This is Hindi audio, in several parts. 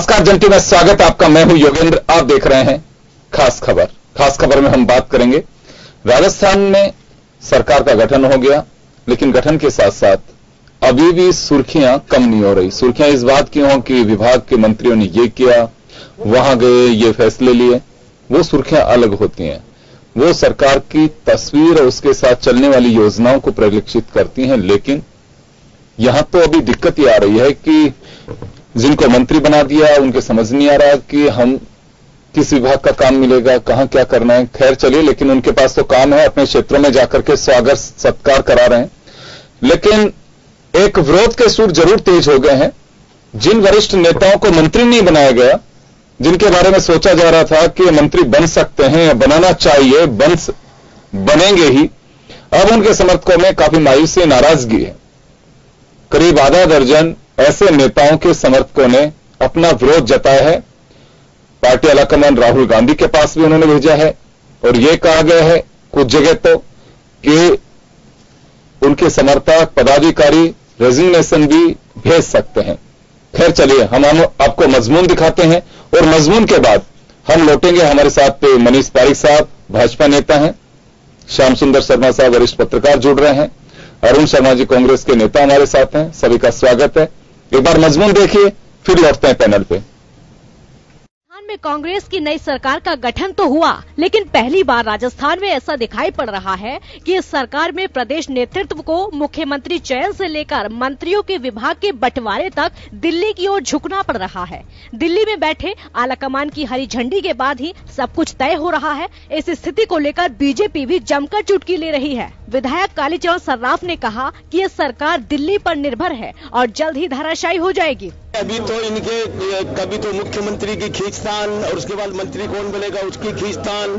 नमस्कार जंटी में स्वागत है आपका। मैं हूं योगेंद्र, आप देख रहे हैं खास खबर। खास खबर में हम बात करेंगे राजस्थान में सरकार का गठन हो गया, लेकिन गठन के साथ साथ अभी भी सुर्खियां कम नहीं हो रही। सुर्खियां इस बात की हों कि विभाग के मंत्रियों ने ये किया, वहां गए, ये फैसले लिए। वो सुर्खियां अलग होती हैं, वो सरकार की तस्वीर और उसके साथ चलने वाली योजनाओं को परिलक्षित करती हैं। लेकिन यहां तो अभी दिक्कत ये आ रही है कि जिनको मंत्री बना दिया उनके समझ नहीं आ रहा कि हम किस विभाग का काम मिलेगा, कहां क्या करना है। खैर चलिए, लेकिन उनके पास तो काम है, अपने क्षेत्रों में जाकर के स्वागत सत्कार करा रहे हैं। लेकिन एक विरोध के सुर जरूर तेज हो गए हैं। जिन वरिष्ठ नेताओं को मंत्री नहीं बनाया गया, जिनके बारे में सोचा जा रहा था कि मंत्री बन सकते हैं या बनाना चाहिए, बनेंगे ही, अब उनके समर्थकों में काफी मायूसी, नाराजगी है। करीब आधा दर्जन ऐसे नेताओं के समर्थकों ने अपना विरोध जताया है। पार्टी आलाकमान राहुल गांधी के पास भी उन्होंने भेजा है और यह कहा गया है कुछ जगह तो कि उनके समर्थक पदाधिकारी रेजिग्नेशन भी भेज सकते हैं। खैर चलिए, हम आपको मजमून दिखाते हैं और मजमून के बाद हम लौटेंगे। हमारे साथ मनीष पारिक साहब भाजपा नेता हैं, श्याम सुंदर शर्मा साहब वरिष्ठ पत्रकार जुड़ रहे हैं, अरुण शर्मा जी कांग्रेस के नेता हमारे साथ हैं। सभी का स्वागत है। एक बार मजमून देखिए, फिर लौटते हैं पैनल पे। राजस्थान में कांग्रेस की नई सरकार का गठन तो हुआ, लेकिन पहली बार राजस्थान में ऐसा दिखाई पड़ रहा है कि इस सरकार में प्रदेश नेतृत्व को मुख्यमंत्री चयन से लेकर मंत्रियों के विभाग के बंटवारे तक दिल्ली की ओर झुकना पड़ रहा है। दिल्ली में बैठे आलाकमान की हरी झंडी के बाद ही सब कुछ तय हो रहा है। इस स्थिति को लेकर बीजेपी भी जमकर चुटकी ले रही है। विधायक कालीचरण सर्राफ ने कहा कि ये सरकार दिल्ली पर निर्भर है और जल्द ही धराशायी हो जाएगी। अभी तो इनके कभी तो मुख्यमंत्री की खींचतान और उसके बाद मंत्री कौन बनेगा उसकी खींचतान,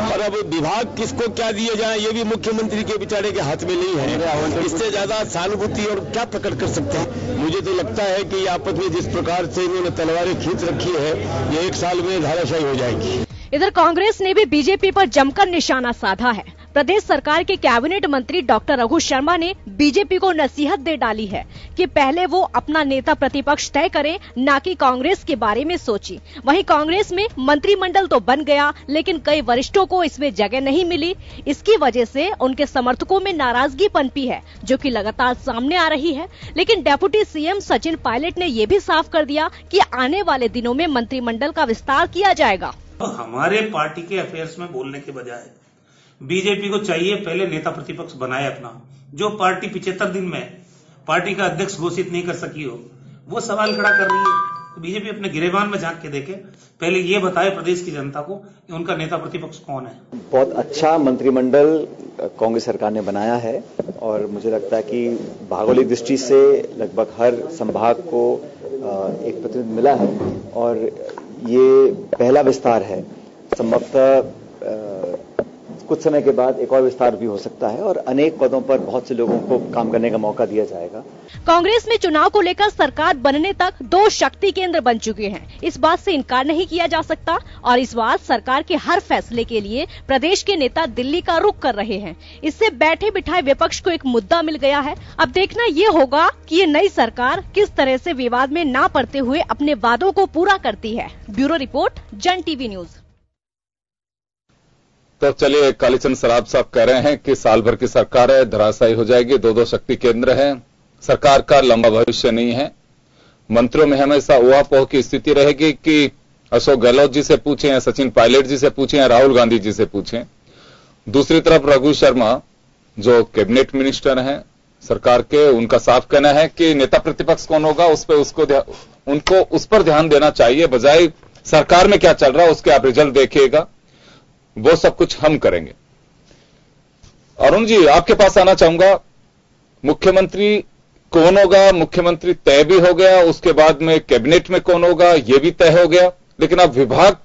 और अब विभाग किसको क्या दिए जाए ये भी मुख्यमंत्री के बेचारे के हाथ में नहीं है। इससे ज्यादा सहानुभूति और क्या प्रकट कर सकते हैं। मुझे तो लगता है कि आपस में जिस प्रकार से इन्होंने तलवारें खींच रखी है, ये 1 साल में धराशायी हो जाएगी। इधर कांग्रेस ने भी बीजेपी पर जमकर निशाना साधा है। प्रदेश सरकार के कैबिनेट मंत्री डॉक्टर रघु शर्मा ने बीजेपी को नसीहत दे डाली है कि पहले वो अपना नेता प्रतिपक्ष तय करे, न कि कांग्रेस के बारे में सोची। वहीं कांग्रेस में मंत्रिमंडल तो बन गया, लेकिन कई वरिष्ठों को इसमें जगह नहीं मिली। इसकी वजह से उनके समर्थकों में नाराजगी पनपी है, जो कि लगातार सामने आ रही है। लेकिन डेप्यूटी सीएम सचिन पायलट ने ये भी साफ कर दिया कि आने वाले दिनों में मंत्रिमंडल का विस्तार किया जाएगा। हमारे पार्टी के अफेयर्स में बोलने के बजाय बीजेपी को चाहिए पहले नेता प्रतिपक्ष बनाए अपना। जो पार्टी 75 दिन में पार्टी का अध्यक्ष घोषित नहीं कर सकी हो, वो सवाल खड़ा कर रही है। तो बीजेपी अपने गिरेबान में झांक के देखे, पहले ये बताए प्रदेश की जनता को कि उनका नेता प्रतिपक्ष कौन है। बहुत अच्छा मंत्रिमंडल कांग्रेस सरकार ने बनाया है और मुझे लगता है कि भौगोलिक दृष्टि से लगभग हर संभाग को एक प्रतिनिधित्व मिला है और ये पहला विस्तार है। संभवतः कुछ समय के बाद एक और विस्तार भी हो सकता है और अनेक पदों पर बहुत से लोगों को काम करने का मौका दिया जाएगा। कांग्रेस में चुनाव को लेकर सरकार बनने तक 2 शक्ति केंद्र बन चुके हैं। इस बात से इनकार नहीं किया जा सकता और इस बार सरकार के हर फैसले के लिए प्रदेश के नेता दिल्ली का रुख कर रहे हैं। इससे बैठे बिठाए विपक्ष को एक मुद्दा मिल गया है। अब देखना ये होगा कि ये नई सरकार किस तरह से विवाद में ना पड़ते हुए अपने वादों को पूरा करती है। ब्यूरो रिपोर्ट, जन टीवी न्यूज। तो चलिए, कालीचरण सर्राफ साहब कह रहे हैं कि साल भर की सरकार है, धराशायी हो जाएगी। 2 शक्ति केंद्र हैं, सरकार का लंबा भविष्य नहीं है। मंत्रियों में हमेशा ऊहापोह की स्थिति रहेगी कि अशोक गहलोत जी से पूछें या सचिन पायलट जी से पूछें या राहुल गांधी जी से पूछें। दूसरी तरफ रघु शर्मा जो कैबिनेट मिनिस्टर हैं सरकार के, उनका साफ कहना है कि नेता प्रतिपक्ष कौन होगा उनको उस पर ध्यान देना चाहिए, बजाय सरकार में क्या चल रहा है उसके आप रिजल्ट देखिएगा, वो सब कुछ हम करेंगे। अरुण जी, आपके पास आना चाहूंगा। मुख्यमंत्री कौन होगा, मुख्यमंत्री तय भी हो गया, उसके बाद में कैबिनेट में कौन होगा ये भी तय हो गया, लेकिन अब विभाग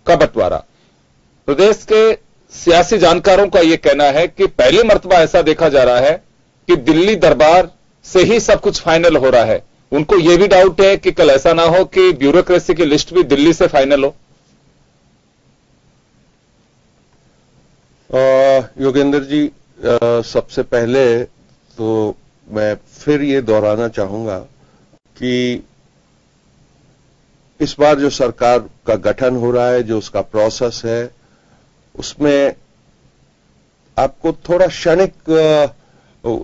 का बंटवारा। प्रदेश के सियासी जानकारों का यह कहना है कि पहली मर्तबा ऐसा देखा जा रहा है कि दिल्ली दरबार से ही सब कुछ फाइनल हो रहा है। उनको यह भी डाउट है कि कल ऐसा ना हो कि ब्यूरोक्रेसी की लिस्ट भी दिल्ली से फाइनल हो। योगेंद्र जी, सबसे पहले तो मैं फिर ये दोहराना चाहूंगा कि इस बार जो सरकार का गठन हो रहा है, जो उसका प्रोसेस है, उसमें आपको थोड़ा क्षणिक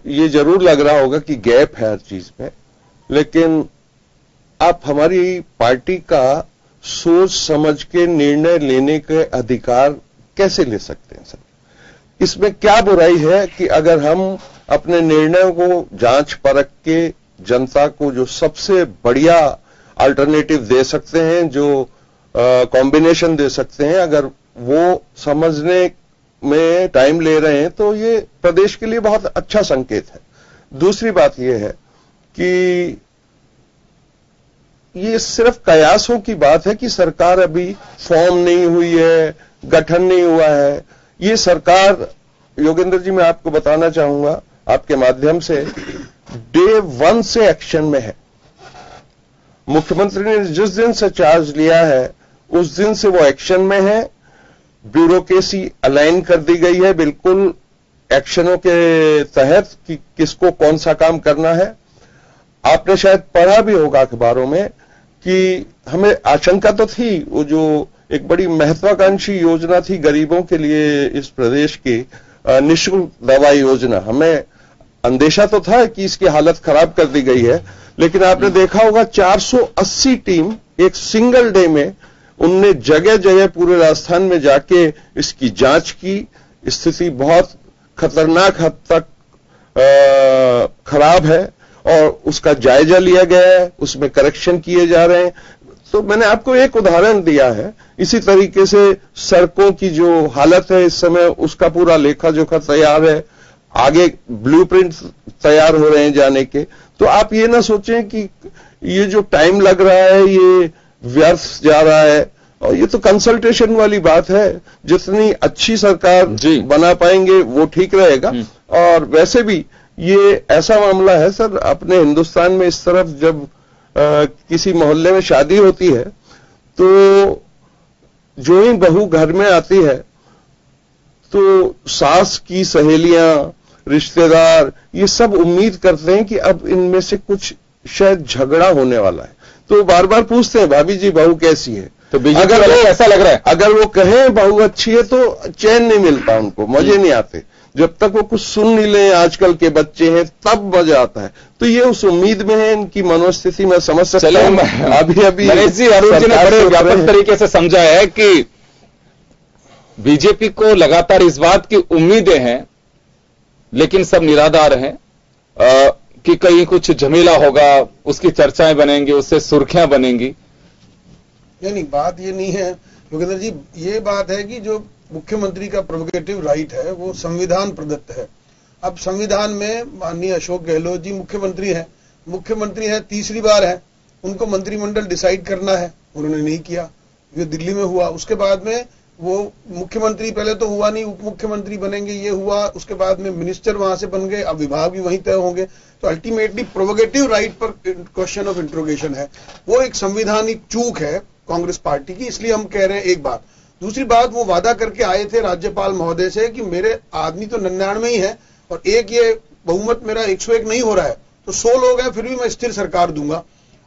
ये जरूर लग रहा होगा कि गैप है हर चीज में, लेकिन आप हमारी पार्टी का सोच समझ के निर्णय लेने के अधिकार कैसे ले सकते हैं सर? इसमें क्या बुराई है कि अगर हम अपने निर्णयों को जांच परख के जनता को जो सबसे बढ़िया अल्टरनेटिव दे सकते हैं, जो कॉम्बिनेशन दे सकते हैं, अगर वो समझने में टाइम ले रहे हैं तो ये प्रदेश के लिए बहुत अच्छा संकेत है। दूसरी बात ये है कि ये सिर्फ कयासों की बात है कि सरकार अभी फॉर्म नहीं हुई है, गठन नहीं हुआ है। ये सरकार, योगेंद्र जी, मैं आपको बताना चाहूंगा आपके माध्यम से, डे 1 से एक्शन में है। मुख्यमंत्री ने जिस दिन से चार्ज लिया है उस दिन से वो एक्शन में है। ब्यूरोक्रेसी अलाइन कर दी गई है बिल्कुल एक्शनों के तहत कि किसको कौन सा काम करना है। आपने शायद पढ़ा भी होगा अखबारों में कि हमें आशंका तो थी, वो जो एक बड़ी महत्वाकांक्षी योजना थी गरीबों के लिए इस प्रदेश की निःशुल्क दवा योजना, हमें अंदेशा तो था कि इसकी हालत खराब कर दी गई है, लेकिन आपने देखा होगा 480 टीम एक सिंगल डे में उनने जगह जगह पूरे राजस्थान में जाके इसकी जांच की। स्थिति बहुत खतरनाक हद तक खराब है और उसका जायजा लिया गया है, उसमें करेक्शन किए जा रहे हैं। तो मैंने आपको एक उदाहरण दिया है। इसी तरीके से सड़कों की जो हालत है इस समय, उसका पूरा लेखा जोखा तैयार है, आगे ब्लूप्रिंट तैयार हो रहे हैं जाने के। तो आप ये ना सोचें कि ये जो टाइम लग रहा है ये व्यर्थ जा रहा है, और ये तो कंसल्टेशन वाली बात है। जितनी अच्छी सरकार बना पाएंगे वो ठीक रहेगा। और वैसे भी ये ऐसा मामला है सर, अपने हिंदुस्तान में इस तरफ जब किसी मोहल्ले में शादी होती है तो जो ही बहू घर में आती है तो सास की सहेलियां, रिश्तेदार, ये सब उम्मीद करते हैं कि अब इनमें से कुछ शायद झगड़ा होने वाला है, तो बार बार पूछते हैं भाभी जी बहू कैसी है। तो अगर वो ऐसा लग रहा है, अगर वो कहें बहू अच्छी है तो चैन नहीं मिलता उनको, मजे नहीं आते। जब तक वो कुछ सुन नहीं ले, आजकल के बच्चे हैं, तब मजा आता है। तो ये उस उम्मीद में है, इनकी मनोस्थिति मैं समझ सकता हूं। अभी मनीष जी, अरुण जी ने बड़े व्यापक तरीके से समझा है कि बीजेपी को लगातार इस बात की उम्मीदें हैं, लेकिन सब निराधार हैं कि कहीं कुछ झमेला होगा, उसकी चर्चाएं बनेंगी, उससे सुर्खियां बनेंगी। नहीं, बात ये नहीं है योगेंद्र जी। ये बात है कि जो मुख्यमंत्री का प्रोरोगेटिव राइट है वो संविधान प्रदत्त है। अब संविधान में माननीय अशोक गहलोत जी मुख्यमंत्री है, तीसरी बार है, उनको मंत्रिमंडल डिसाइड करना है, उन्होंने नहीं किया। ये दिल्ली में हुआ, उसके बाद में वो मुख्यमंत्री पहले तो हुआ नहीं, उप मुख्यमंत्री बनेंगे, ये हुआ, उसके बाद में मिनिस्टर वहां से बन गए, अब विभाग भी वहीं तय होंगे। तो अल्टीमेटली प्रोरोगेटिव राइट पर क्वेश्चन ऑफ इंट्रोगेशन है, वो एक संवैधानिक चूक है कांग्रेस पार्टी की, इसलिए हम कह रहे हैं। एक बात, दूसरी बात, वो वादा करके आए थे राज्यपाल महोदय से कि मेरे आदमी तो 99 ही है और एक ये बहुमत मेरा 101 नहीं हो रहा है, तो 100 लोग हैं फिर भी मैं स्थिर सरकार दूंगा।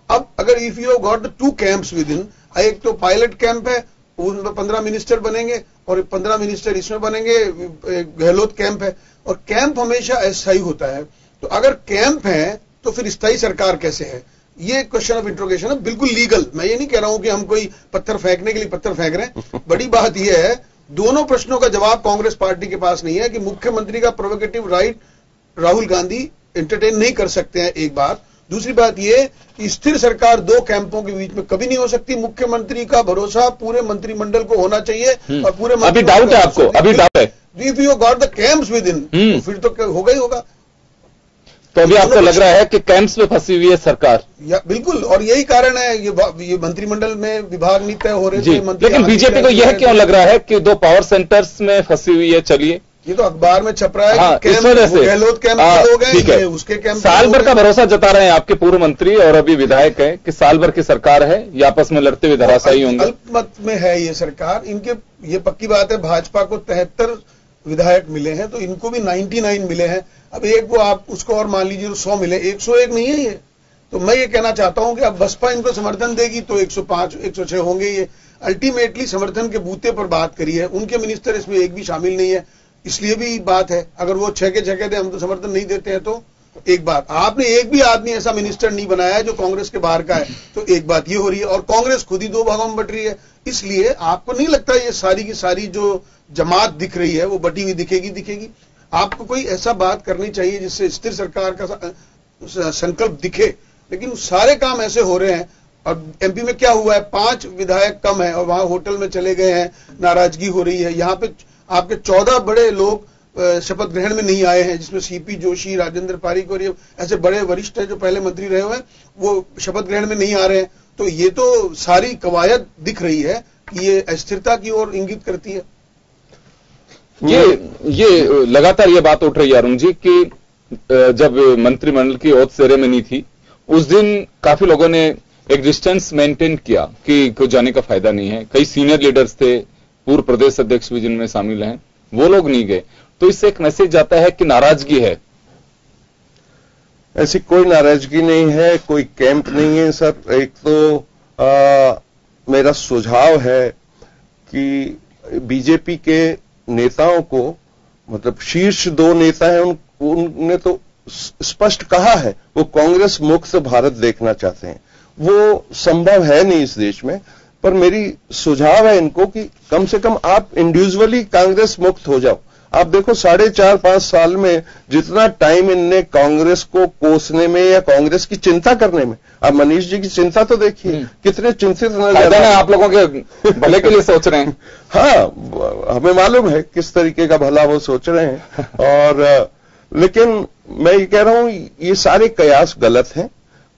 अब अगर if you got the 2 camps with in, एक तो पायलट कैंप है, उसमें 15 मिनिस्टर बनेंगे और 15 मिनिस्टर इसमें बनेंगे, गहलोत कैंप है, और कैंप हमेशा अस्थायी होता है। तो अगर कैंप है तो फिर स्थायी सरकार कैसे है, ये क्वेश्चन ऑफ इंट्रोगेशन है, बिल्कुल लीगल। मैं ये नहीं कह रहा हूं कि हम कोई पत्थर फेंकने के लिए पत्थर फेंक रहे हैं। बड़ी बात यह है, दोनों प्रश्नों का जवाब कांग्रेस पार्टी के पास नहीं है कि मुख्यमंत्री का prerogative right Rahul Gandhi entertain नहीं कर सकते हैं, एक बात। दूसरी बात यह कि स्थिर सरकार 2 कैंपों के बीच में कभी नहीं हो सकती। मुख्यमंत्री का भरोसा पूरे मंत्रिमंडल को होना चाहिए और पूरे अभी डाउट है आपको, अभी डाउट है, if you got the camps with in, फिर तो होगा ही होगा। तो अभी आपको लग रहा है कि कैंप्स में फंसी हुई है सरकार? बिल्कुल, और यही कारण है ये मंत्रिमंडल में विभाग नहीं तय हो रहे थे। लेकिन बीजेपी को यह क्यों लग रहा है कि 2 पावर सेंटर्स में फंसी हुई है? चलिए, ये तो अखबार में छप रहा है। हाँ, इस वजह से गहलोत कैंप हो गए, उसके कैंप साल भर का भरोसा जता रहे हैं आपके पूर्व मंत्री और अभी विधायक हैं कि साल भर की सरकार है, ये आपस में लड़ते हुए धराशायी होंगे। अल्पमत में है ये सरकार, इनके ये पक्की बात है। भाजपा को 73 विधायक मिले हैं, तो इनको भी 99 मिले हैं। अब एक वो आप उसको और मान लीजिए 100 मिले, 101 नहीं है ये। तो मैं ये कहना चाहता हूं कि अब बसपा इनको समर्थन देगी तो 105, 106 होंगे। ये अल्टीमेटली समर्थन के बूते पर बात करी है, उनके मिनिस्टर इसमें एक भी शामिल नहीं है, इसलिए भी बात है। अगर वो 6 के 6 कहते हम तो समर्थन नहीं देते हैं तो एक बात, आपने एक भी आदमी ऐसा मिनिस्टर नहीं बनाया है जो कांग्रेस के बाहर का है, तो एक बात ये हो रही है। और कांग्रेस खुद ही 2 भागों में बट रही है, इसलिए आपको नहीं लगता ये सारी की सारी जो जमात दिख रही है वो बटी हुई दिखेगी। आपको कोई ऐसा बात करनी चाहिए जिससे स्थिर सरकार का संकल्प दिखे, लेकिन सारे काम ऐसे हो रहे हैं। और एमपी में क्या हुआ है, 5 विधायक कम है और वहां होटल में चले गए हैं, नाराजगी हो रही है। यहाँ पे आपके 14 बड़े लोग शपथ ग्रहण में नहीं आए हैं, जिसमें सीपी जोशी, राजेंद्र पारिक और ये ऐसे बड़े वरिष्ठ है जो पहले मंत्री रहे हुए हैं, वो शपथ ग्रहण में नहीं आ रहे हैं। तो ये तो सारी कवायद दिख रही है कि ये अस्थिरता की ओर इंगित करती है। ये लगातार ये बात उठ रही है अरुण जी कि जब मंत्रिमंडल की ओथ सेरेमनी थी उस दिन काफी लोगों ने एक डिस्टेंस मेंटेन किया कि कुछ जाने का फायदा नहीं है। कई सीनियर लीडर्स थे, पूर्व प्रदेश अध्यक्ष भी जिनमें शामिल हैं, वो लोग नहीं गए। तो इससे एक मैसेज जाता है कि नाराजगी है। ऐसी कोई नाराजगी नहीं है, कोई कैंप नहीं है सर। एक तो मेरा सुझाव है कि बीजेपी के नेताओं को, मतलब शीर्ष 2 नेता हैं, उनने तो स्पष्ट कहा है वो कांग्रेस मुक्त भारत देखना चाहते हैं। वो संभव है नहीं इस देश में, पर मेरी सुझाव है इनको कि कम से कम आप इंडिविजुअली कांग्रेस मुक्त हो जाओ। आप देखो 4.5-5 साल में जितना टाइम इनने कांग्रेस को कोसने में या कांग्रेस की चिंता करने में, आप मनीष जी की चिंता तो देखिए कितने चिंतित नजर आ रहे हैं। आप लोगों के भले के लिए सोच रहे हैं। हाँ, हमें मालूम है किस तरीके का भला वो सोच रहे हैं। और लेकिन मैं ये कह रहा हूं ये सारे कयास गलत हैं।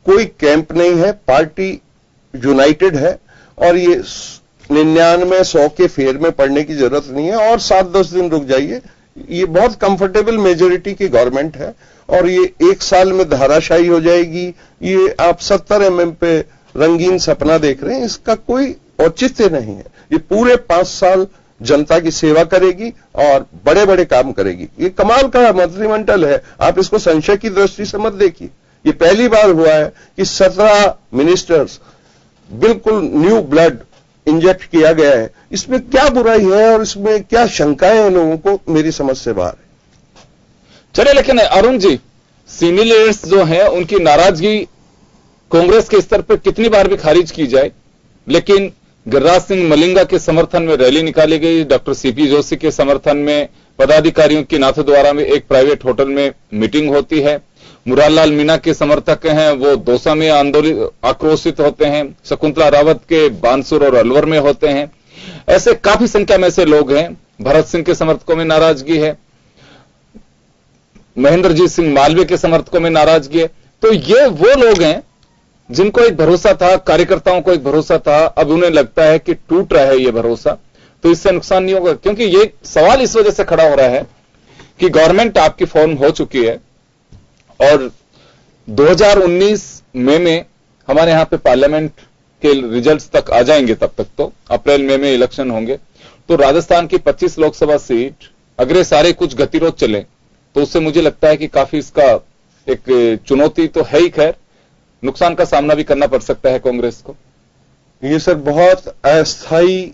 कोई कैंप नहीं है, पार्टी यूनाइटेड है और ये 99-100 के फेर में पड़ने की जरूरत नहीं है। और 7-10 दिन रुक जाइए, ये बहुत कंफर्टेबल मेजोरिटी की गवर्नमेंट है और ये 1 साल में धाराशाही हो जाएगी। ये आप 70 mm पे रंगीन सपना देख रहे हैं, इसका कोई औचित्य नहीं है। ये पूरे 5 साल जनता की सेवा करेगी और बड़े बड़े काम करेगी। ये कमाल का मंत्रिमंडल है, आप इसको संशय की दृष्टि से मत देखिए। ये पहली बार हुआ है कि 17 मिनिस्टर्स बिल्कुल न्यू ब्लड इंजेक्ट किया गया है। इसमें क्या बुराई है और इसमें क्या शंकाएं हैं लोगों को, मेरी समझ से बाहर है। चलिए, लेकिन अरुण जी, सीनियर लीडर्स जो हैं उनकी नाराजगी कांग्रेस के स्तर पर कितनी बार भी खारिज की जाए, लेकिन गिरिराज सिंह मलिंगा के समर्थन में रैली निकाली गई, डॉक्टर सीपी जोशी के समर्थन में पदाधिकारियों की नाथद्वारा में एक प्राइवेट होटल में मीटिंग होती है, मुरारलाल मीणा के समर्थक हैं वो दौसा में आक्रोशित होते हैं, शकुंतला रावत के बानसूर और अलवर में होते हैं। ऐसे काफी संख्या में ऐसे लोग हैं। भरत सिंह के समर्थकों में नाराजगी है, महेंद्रजीत सिंह मालवीय के समर्थकों में नाराजगी है। तो ये वो लोग हैं जिनको एक भरोसा था, कार्यकर्ताओं को एक भरोसा था, अब उन्हें लगता है कि टूट रहा है ये भरोसा। तो इससे नुकसान नहीं होगा, क्योंकि ये सवाल इस वजह से खड़ा हो रहा है कि गवर्नमेंट आपकी फॉर्म हो चुकी है और 2019 मई में हमारे यहां पे पार्लियामेंट के रिजल्ट्स तक आ जाएंगे, तब तक तो अप्रैल मई में इलेक्शन होंगे। तो राजस्थान की 25 लोकसभा सीट अगर सारे कुछ गतिरोध चले तो उससे मुझे लगता है कि काफी इसका एक चुनौती तो है ही, खैर नुकसान का सामना भी करना पड़ सकता है कांग्रेस को। ये सर बहुत अस्थायी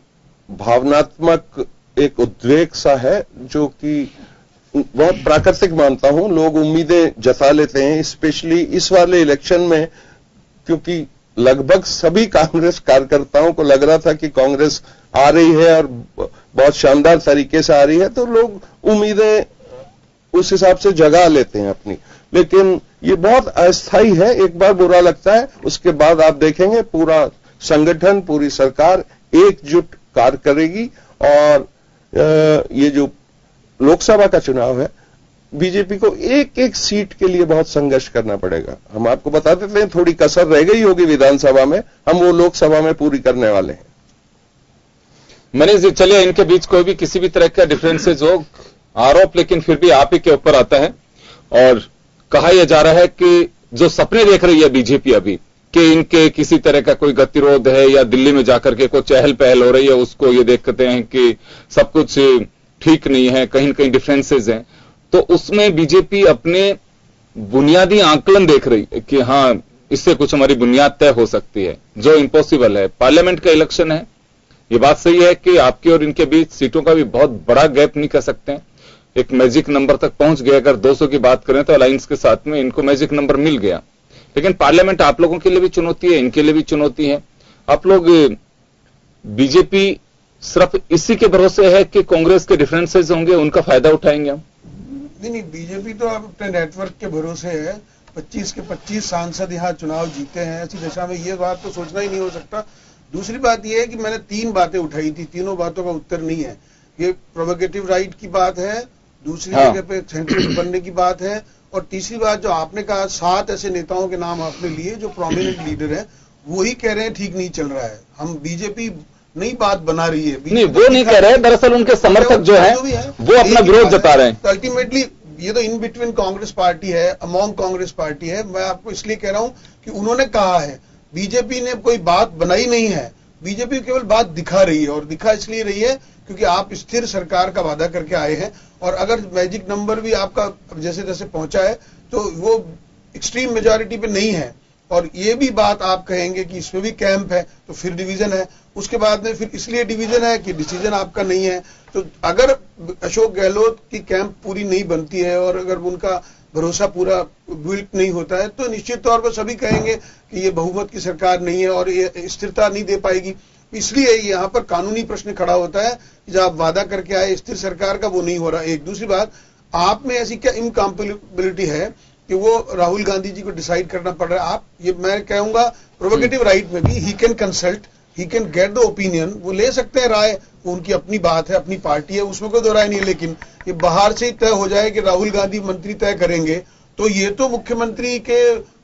भावनात्मक एक उद्वेग सा है जो कि बहुत प्राकृतिक मानता हूं। लोग उम्मीदें जता लेते हैं, स्पेशली इस वाले इलेक्शन में, क्योंकि लगभग सभी कांग्रेस कार्यकर्ताओं को लग रहा था कि कांग्रेस आ रही है और बहुत शानदार तरीके से आ रही है, तो लोग उम्मीदें उस हिसाब से जगा लेते हैं अपनी। लेकिन ये बहुत अस्थायी है, एक बार बुरा लगता है, उसके बाद आप देखेंगे पूरा संगठन, पूरी सरकार एकजुट कार्य करेगी। और ये जो लोकसभा का चुनाव है, बीजेपी को एक एक सीट के लिए बहुत संघर्ष करना पड़ेगा। हम आपको बता देते हैं, थोड़ी कसर रह गई होगी विधानसभा में, हम वो लोकसभा में पूरी करने वाले हैं। मनीष जी, चलिए इनके बीच कोई भी किसी भी तरह का डिफरेंसेज हो, आरोप लेकिन फिर भी आप ही के ऊपर आता है। और कहा यह जा रहा है कि जो सपने देख रही है बीजेपी अभी कि इनके किसी तरह का कोई गतिरोध है या दिल्ली में जाकर के कोई चहल पहल हो रही है, उसको ये देखते हैं कि सब कुछ ठीक नहीं है, कहीं न कहीं डिफरेंसेज हैं, तो उसमें बीजेपी अपने बुनियादी आंकलन देख रही है कि हाँ इससे कुछ हमारी बुनियाद तय हो सकती है, जो इम्पॉसिबल है। पार्लियामेंट का इलेक्शन है, ये बात सही है कि आपके और इनके बीच सीटों का भी बहुत बड़ा गैप नहीं कर सकते हैं। एक मैजिक नंबर तक पहुंच गए, अगर 200 की बात करें तो अलायंस के साथ में इनको मैजिक नंबर मिल गया। लेकिन पार्लियामेंट आप लोगों के लिए भी चुनौती है, इनके लिए भी चुनौती है। आप लोग बीजेपी सिर्फ इसी के भरोसे है कि कांग्रेस के डिफरेंसेस होंगे, उनका फायदा उठाएंगे हम? नहीं, बीजेपी तो अब अपने नेटवर्क के भरोसे है। 25 के 25 सांसद यहाँ चुनाव जीते हैं, ऐसी दशा में ये बात तो सोचना ही नहीं हो सकता। दूसरी बात यह है कि मैंने 3 बातें उठाई थी, तीनों बातों का उत्तर नहीं है। ये प्रोवोकेटिव राइट की बात है, दूसरी जगह पे सेंट्रल बनने की बात है, और तीसरी बात जो आपने कहा 7 ऐसे नेताओं के नाम आपने लिए जो प्रोमिनेंट लीडर है, वही कह रहे हैं ठीक नहीं चल रहा है। हम बीजेपी नई बात बना रही है, नहीं वो नहीं कह रहे, दरअसल उनके समर्थक जो है वो अपना विरोध जता रहे हैं। तो अल्टीमेटली ये तो इन बिटवीन कांग्रेस पार्टी है, अमॉन्ग कांग्रेस पार्टी है। मैं आपको इसलिए कह रहा हूं कि उन्होंने कहा है, बीजेपी ने कोई बात बनाई नहीं है, बीजेपी केवल बात दिखा रही है, और दिखा इसलिए रही है क्योंकि आप स्थिर सरकार का वादा करके आए हैं। और अगर मैजिक नंबर भी आपका जैसे जैसे पहुंचा है तो वो एक्सट्रीम मेजॉरिटी पे नहीं है, और ये भी बात आप कहेंगे कि इसमें भी कैंप है तो फिर डिवीजन है, उसके बाद में फिर इसलिए डिवीजन है कि डिसीजन आपका नहीं है। तो अगर अशोक गहलोत की कैंप पूरी नहीं बनती है और अगर उनका भरोसा पूरा बिल्ट नहीं होता है तो निश्चित तौर पर सभी कहेंगे कि ये बहुमत की सरकार नहीं है और ये स्थिरता नहीं दे पाएगी। इसलिए यहाँ पर कानूनी प्रश्न खड़ा होता है कि जब आप वादा करके आए स्थिर सरकार का, वो नहीं हो रहा। एक दूसरी बात, आप में ऐसी क्या इनकम्पेटिबिलिटी है कि वो राहुल गांधी जी को डिसाइड करना पड़ रहा है? आप ये मैं कहूंगा प्रोवोकेटिव राइट में भी he can consult, he can get the opinion, वो ले सकते हैं राय, वो उनकी अपनी बात है, अपनी पार्टी है, उसमें कोई दो राय नहीं है। लेकिन ये बाहर से ही तय हो जाए कि राहुल गांधी मंत्री तय करेंगे, तो ये तो मुख्यमंत्री के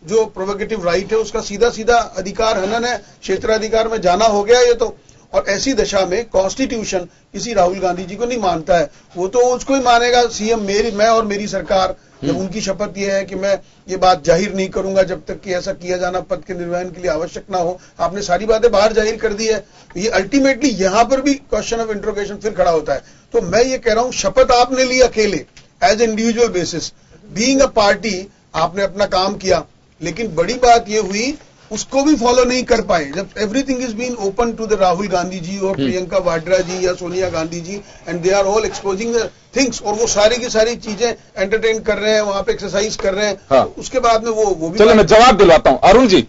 जो प्रोवोकेटिव राइट है उसका सीधा सीधा अधिकार हनन है, क्षेत्राधिकार में जाना हो गया ये तो। और ऐसी दशा में कॉन्स्टिट्यूशन किसी राहुल गांधी जी को नहीं मानता है, वो तो उसको ही मानेगा सीएम मैं और मेरी सरकार। जब उनकी शपथ ये है कि मैं ये बात जाहिर नहीं करूंगा जब तक कि ऐसा किया जाना पद के निर्वहन के लिए आवश्यक ना हो। आपने सारी बातें बाहर जाहिर कर दी है, ये अल्टीमेटली यहां पर भी क्वेश्चन ऑफ इंट्रोगेशन फिर खड़ा होता है। तो मैं ये कह रहा हूं, शपथ आपने ली अकेले as individual basis, being a party आपने अपना काम किया, लेकिन बड़ी बात ये हुई उसको भी फॉलो नहीं कर पाए। जब everything is been open to the Rahul Gandhi ji और प्रियंका वाड्रा जी या Sonia Gandhi ji, and they are all exposing the things, और वो सारी की सारी चीजें एंटरटेन कर रहे हैं, वहां पे एक्सरसाइज कर रहे हैं। हाँ। उसके बाद में वो भी चलो मैं जवाब दिलवाता हूं। अरुण जी,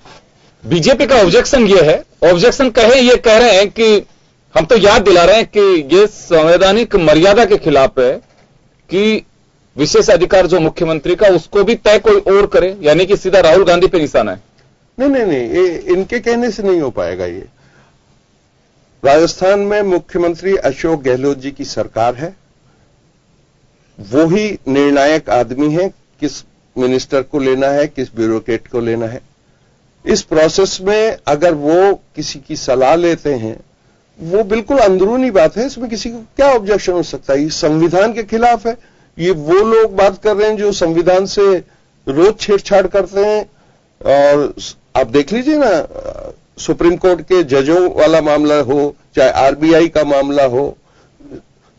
बीजेपी का ऑब्जेक्शन ये है, ऑब्जेक्शन ये कह रहे हैं कि हम तो याद दिला रहे हैं कि ये संवैधानिक मर्यादा के खिलाफ है कि विशेष अधिकार जो मुख्यमंत्री का उसको भी तय कोई और करे, यानी कि सीधा राहुल गांधी पे निशाना है। नहीं, ये इनके कहने से नहीं हो पाएगा। ये राजस्थान में मुख्यमंत्री अशोक गहलोत जी की सरकार है, वो ही निर्णायक आदमी है किस मिनिस्टर को लेना है, किस ब्यूरोक्रेट को लेना है। इस प्रोसेस में अगर वो किसी की सलाह लेते हैं, वो बिल्कुल अंदरूनी बात है, इसमें किसी को क्या ऑब्जेक्शन हो सकता है? ये संविधान के खिलाफ है। ये वो लोग बात कर रहे हैं जो संविधान से रोज छेड़छाड़ करते हैं। और आप देख लीजिए ना, सुप्रीम कोर्ट के जजों वाला मामला हो, चाहे आरबीआई का मामला हो,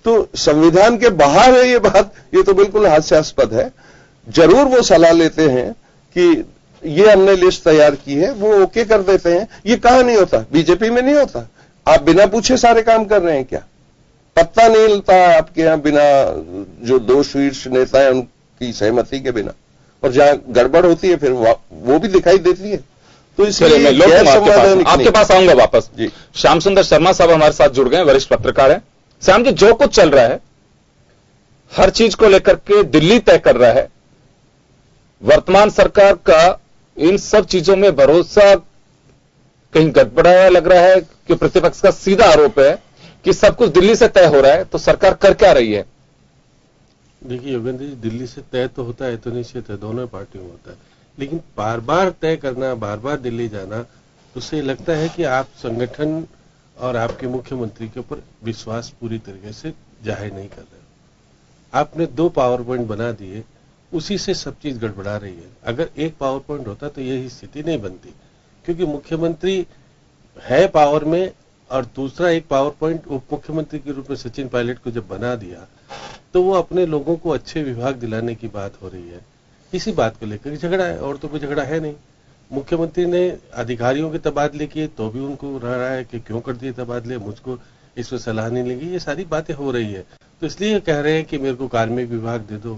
तो संविधान के बाहर है ये बात। ये तो बिल्कुल हास्यास्पद है। जरूर वो सलाह लेते हैं कि ये हमने लिस्ट तैयार की है, वो ओके कर देते हैं। ये कहां नहीं होता? बीजेपी में नहीं होता। आप बिना पूछे सारे काम कर रहे हैं क्या? पत्ता नहीं हिलता आपके यहां बिना, जो 2 शीर्ष नेता हैं उनकी सहमति के बिना, और जहां गड़बड़ होती है फिर वो भी दिखाई देती है। तो इसलिए मैं आपके पास आऊंगा वापस जी। श्याम सुंदर शर्मा साहब हमारे साथ जुड़ गए, वरिष्ठ पत्रकार हैं। श्याम जी, जो कुछ चल रहा है हर चीज को लेकर के दिल्ली तय कर रहा है। वर्तमान सरकार का इन सब चीजों में भरोसा कहीं गड़बड़ाया लग रहा है कि प्रतिपक्ष का सीधा आरोप है कि सब कुछ दिल्ली से तय हो रहा है, तो सरकार कर क्या रही है? देखिए योगेंद्र जी, दिल्ली से तय तो होता है, तो निश्चित है दोनों पार्टियों में होता है, लेकिन बार बार तय करना, बार बार दिल्ली जाना, उससे लगता है कि आप संगठन और आपके मुख्यमंत्री के ऊपर विश्वास पूरी तरीके से जाहिर नहीं कर रहे हो। आपने 2 पावर पॉइंट बना दिए, उसी से सब चीज गड़बड़ा रही है। अगर एक पावर पॉइंट होता तो यही स्थिति नहीं बनती, क्योंकि मुख्यमंत्री है पावर में, और दूसरा एक पावर पॉइंट उप मुख्यमंत्री के रूप में सचिन पायलट को जब बना दिया, तो वो अपने लोगों को अच्छे विभाग दिलाने की बात हो रही है। इसी बात को लेकर झगड़ा है, और तो कोई झगड़ा है नहीं। मुख्यमंत्री ने अधिकारियों के तबादले किए तो भी उनको रहा है कि क्यों कर दिए तबादले, मुझको इसमें सलाह नहीं लगी। ये सारी बातें हो रही है, तो इसलिए कह रहे हैं कि मेरे को कार्मिक विभाग दे दो,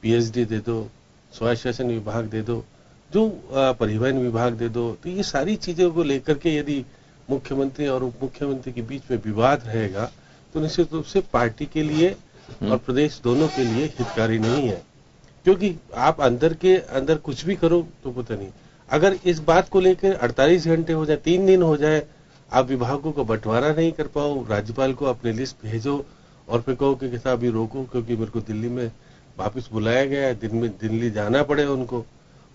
पीएचडी दे दो, स्वास्थ्य शासन विभाग दे दो, जो परिवहन विभाग दे दो। तो ये सारी चीजों को लेकर के यदि मुख्यमंत्री और उप मुख्यमंत्री के बीच में विवाद रहेगा तो निश्चित रूप से पार्टी के लिए और प्रदेश दोनों के लिए हितकारी नहीं है। क्योंकि आप अंदर के अंदर कुछ भी करो तो पता नहीं, अगर इस बात को लेकर 48 घंटे हो जाए, 3 दिन हो जाए, आप विभागों को बंटवारा नहीं कर पाओ, राज्यपाल को अपनी लिस्ट भेजो और फिर कहो कि साहब अभी रोको क्योंकि मेरे को दिल्ली में वापस बुलाया गया है, दिन में दिल्ली जाना पड़े उनको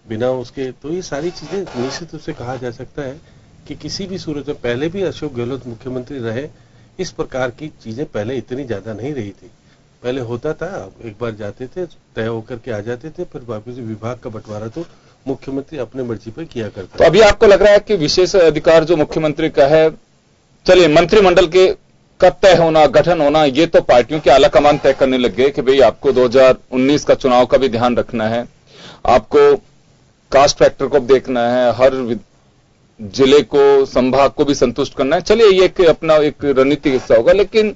बिना उसके। तो ये सारी चीजें निश्चित रूप से कहा जा सकता है कि किसी भी सूरत में, पहले भी अशोक गहलोत मुख्यमंत्री रहे, इस प्रकार की चीजें पहले इतनी ज्यादा नहीं रही थी। पहले होता था, एक बार जाते थे, तय होकर के आ जाते थे, फिर वापस विभाग का बंटवारा तो मुख्यमंत्री अपने मर्जी पर किया करता। तो अभी आपको लग रहा है कि विशेष अधिकार जो मुख्यमंत्री का है, चलिए मंत्रिमंडल के कब तय होना, गठन होना, ये तो पार्टियों के आला कमान तय करने लग गए कि भाई आपको 2019 का चुनाव का भी ध्यान रखना है, आपको कास्ट फैक्टर को देखना है, हर जिले को, संभाग को भी संतुष्ट करना है। चलिए ये अपना एक रणनीतिक हिस्सा होगा, लेकिन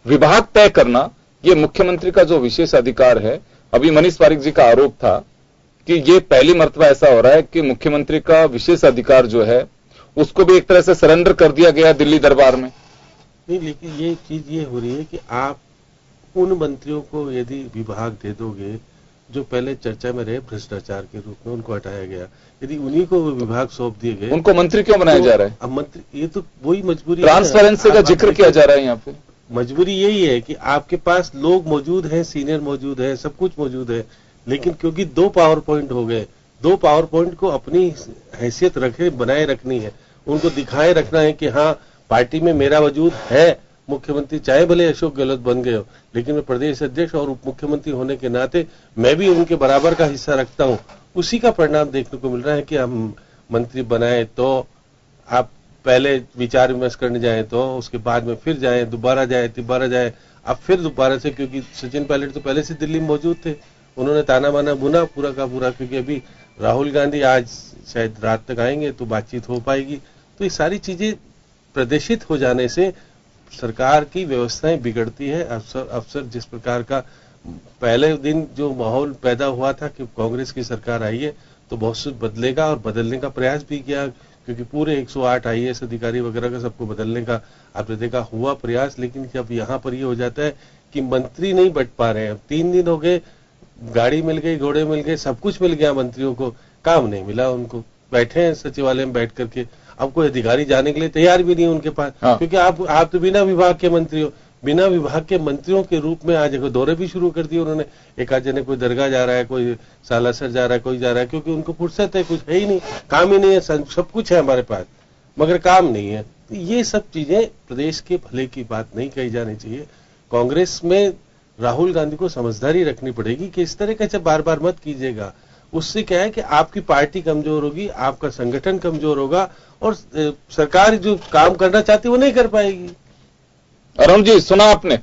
विभाग तय करना ये मुख्यमंत्री का जो विशेष अधिकार है। अभी मनीष पारिक जी का आरोप था कि ये पहली मर्तबा ऐसा हो रहा है कि मुख्यमंत्री का विशेष अधिकार जो है उसको भी एक तरह से सरेंडर कर दिया गया दिल्ली दरबार में। नहीं, लेकिन ये चीज ये हो रही है कि आप उन मंत्रियों को यदि विभाग दे दोगे जो पहले चर्चा में रहे भ्रष्टाचार के रूप में, उनको हटाया गया, यदि उन्हीं को विभाग सौंप दिए गए, उनको मंत्री क्यों बनाया जा रहा है? अब मंत्री, ये तो वही मजबूरी, ट्रांसपेरेंसी का जिक्र किया जा रहा है यहाँ पे। मजबूरी यही है कि आपके पास लोग मौजूद हैं, सीनियर मौजूद है, सब कुछ मौजूद है, लेकिन क्योंकि 2 पावर पॉइंट हो गए, 2 पावर पॉइंट को अपनी हैसियत रखे, बनाए रखनी है, उनको दिखाए रखना है कि हाँ पार्टी में मेरा वजूद है। मुख्यमंत्री चाहे भले अशोक गहलोत बन गए हो, लेकिन मैं प्रदेश अध्यक्ष और उप मुख्यमंत्री होने के नाते मैं भी उनके बराबर का हिस्सा रखता हूं। उसी का परिणाम देखने को मिल रहा है कि हम मंत्री बनाए तो आप पहले विचार विमर्श करने जाए, तो उसके बाद में फिर जाए, दोबारा जाए, तिबारा जाए, अब फिर दोबारा से, क्योंकि सचिन पायलट तो पहले से दिल्ली में मौजूद थे, उन्होंने ताना बाना बुना पूरा का पूरा, क्योंकि अभी राहुल गांधी आज शायद रात तक आएंगे तो बातचीत हो पाएगी। तो ये सारी चीजें प्रदर्शित हो जाने से सरकार की व्यवस्थाएं बिगड़ती है। अफसर जिस प्रकार का पहले दिन जो माहौल पैदा हुआ था कि कांग्रेस की सरकार आई है तो बहुत कुछ बदलेगा, और बदलने का प्रयास भी किया, क्योंकि पूरे 108 IAS अधिकारी वगैरह का सबको बदलने का आपने देखा हुआ प्रयास। लेकिन जब यहाँ पर ये हो जाता है कि मंत्री नहीं बट पा रहे हैं, 3 दिन हो गए, गाड़ी मिल गई, घोड़े मिल गए, सब कुछ मिल गया, मंत्रियों को काम नहीं मिला, उनको बैठे हैं सचिवालय में बैठ करके। अब कोई अधिकारी जाने के लिए तैयार भी नहीं उनके पास, क्योंकि आप तो बिना विभाग के मंत्री हो। बिना विभाग के मंत्रियों के रूप में आज दौरे भी शुरू कर दिए उन्होंने। एक आध जने कोई दरगाह जा रहा है, कोई सालासर जा रहा है, कोई जा रहा है, क्योंकि उनको फुर्सत है, कुछ है ही नहीं, काम ही नहीं है, सब कुछ है हमारे पास मगर काम नहीं है। ये सब चीजें प्रदेश के भले की बात नहीं कही जानी चाहिए। कांग्रेस में राहुल गांधी को समझदारी रखनी पड़ेगी कि इस तरह का बार बार मत कीजिएगा। उससे क्या है कि आपकी पार्टी कमजोर होगी, आपका संगठन कमजोर होगा, और सरकार जो काम करना चाहती है वो नहीं कर पाएगी। अरुण जी, सुना आपने,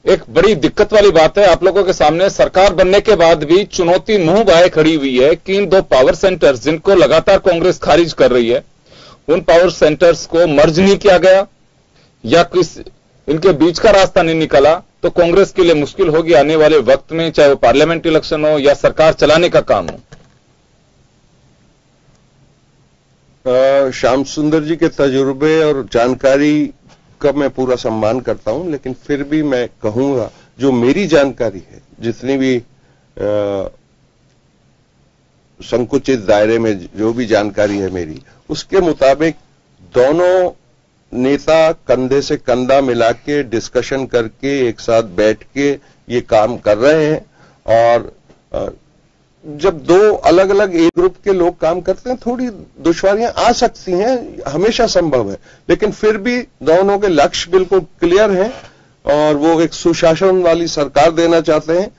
एक बड़ी दिक्कत वाली बात है आप लोगों के सामने। सरकार बनने के बाद भी चुनौती मुंह बाए खड़ी हुई है कि इन 2 पावर सेंटर्स जिनको लगातार कांग्रेस खारिज कर रही है, उन पावर सेंटर्स को मर्ज नहीं किया गया या किस इनके बीच का रास्ता नहीं निकला, तो कांग्रेस के लिए मुश्किल होगी आने वाले वक्त में, चाहे वो पार्लियामेंट इलेक्शन हो या सरकार चलाने का काम हो। श्याम सुंदर जी के तजुर्बे और जानकारी का मैं पूरा सम्मान करता हूं, लेकिन फिर भी मैं कहूंगा जो मेरी जानकारी है, जितनी भी संकुचित दायरे में जो भी जानकारी है मेरी, उसके मुताबिक दोनों नेता कंधे से कंधा मिला के डिस्कशन करके एक साथ बैठ के ये काम कर रहे हैं। और जब 2 अलग अलग एज ग्रुप के लोग काम करते हैं थोड़ी दुश्वारियां आ सकती हैं, हमेशा संभव है, लेकिन फिर भी दोनों के लक्ष्य बिल्कुल क्लियर हैं और वो एक सुशासन वाली सरकार देना चाहते हैं।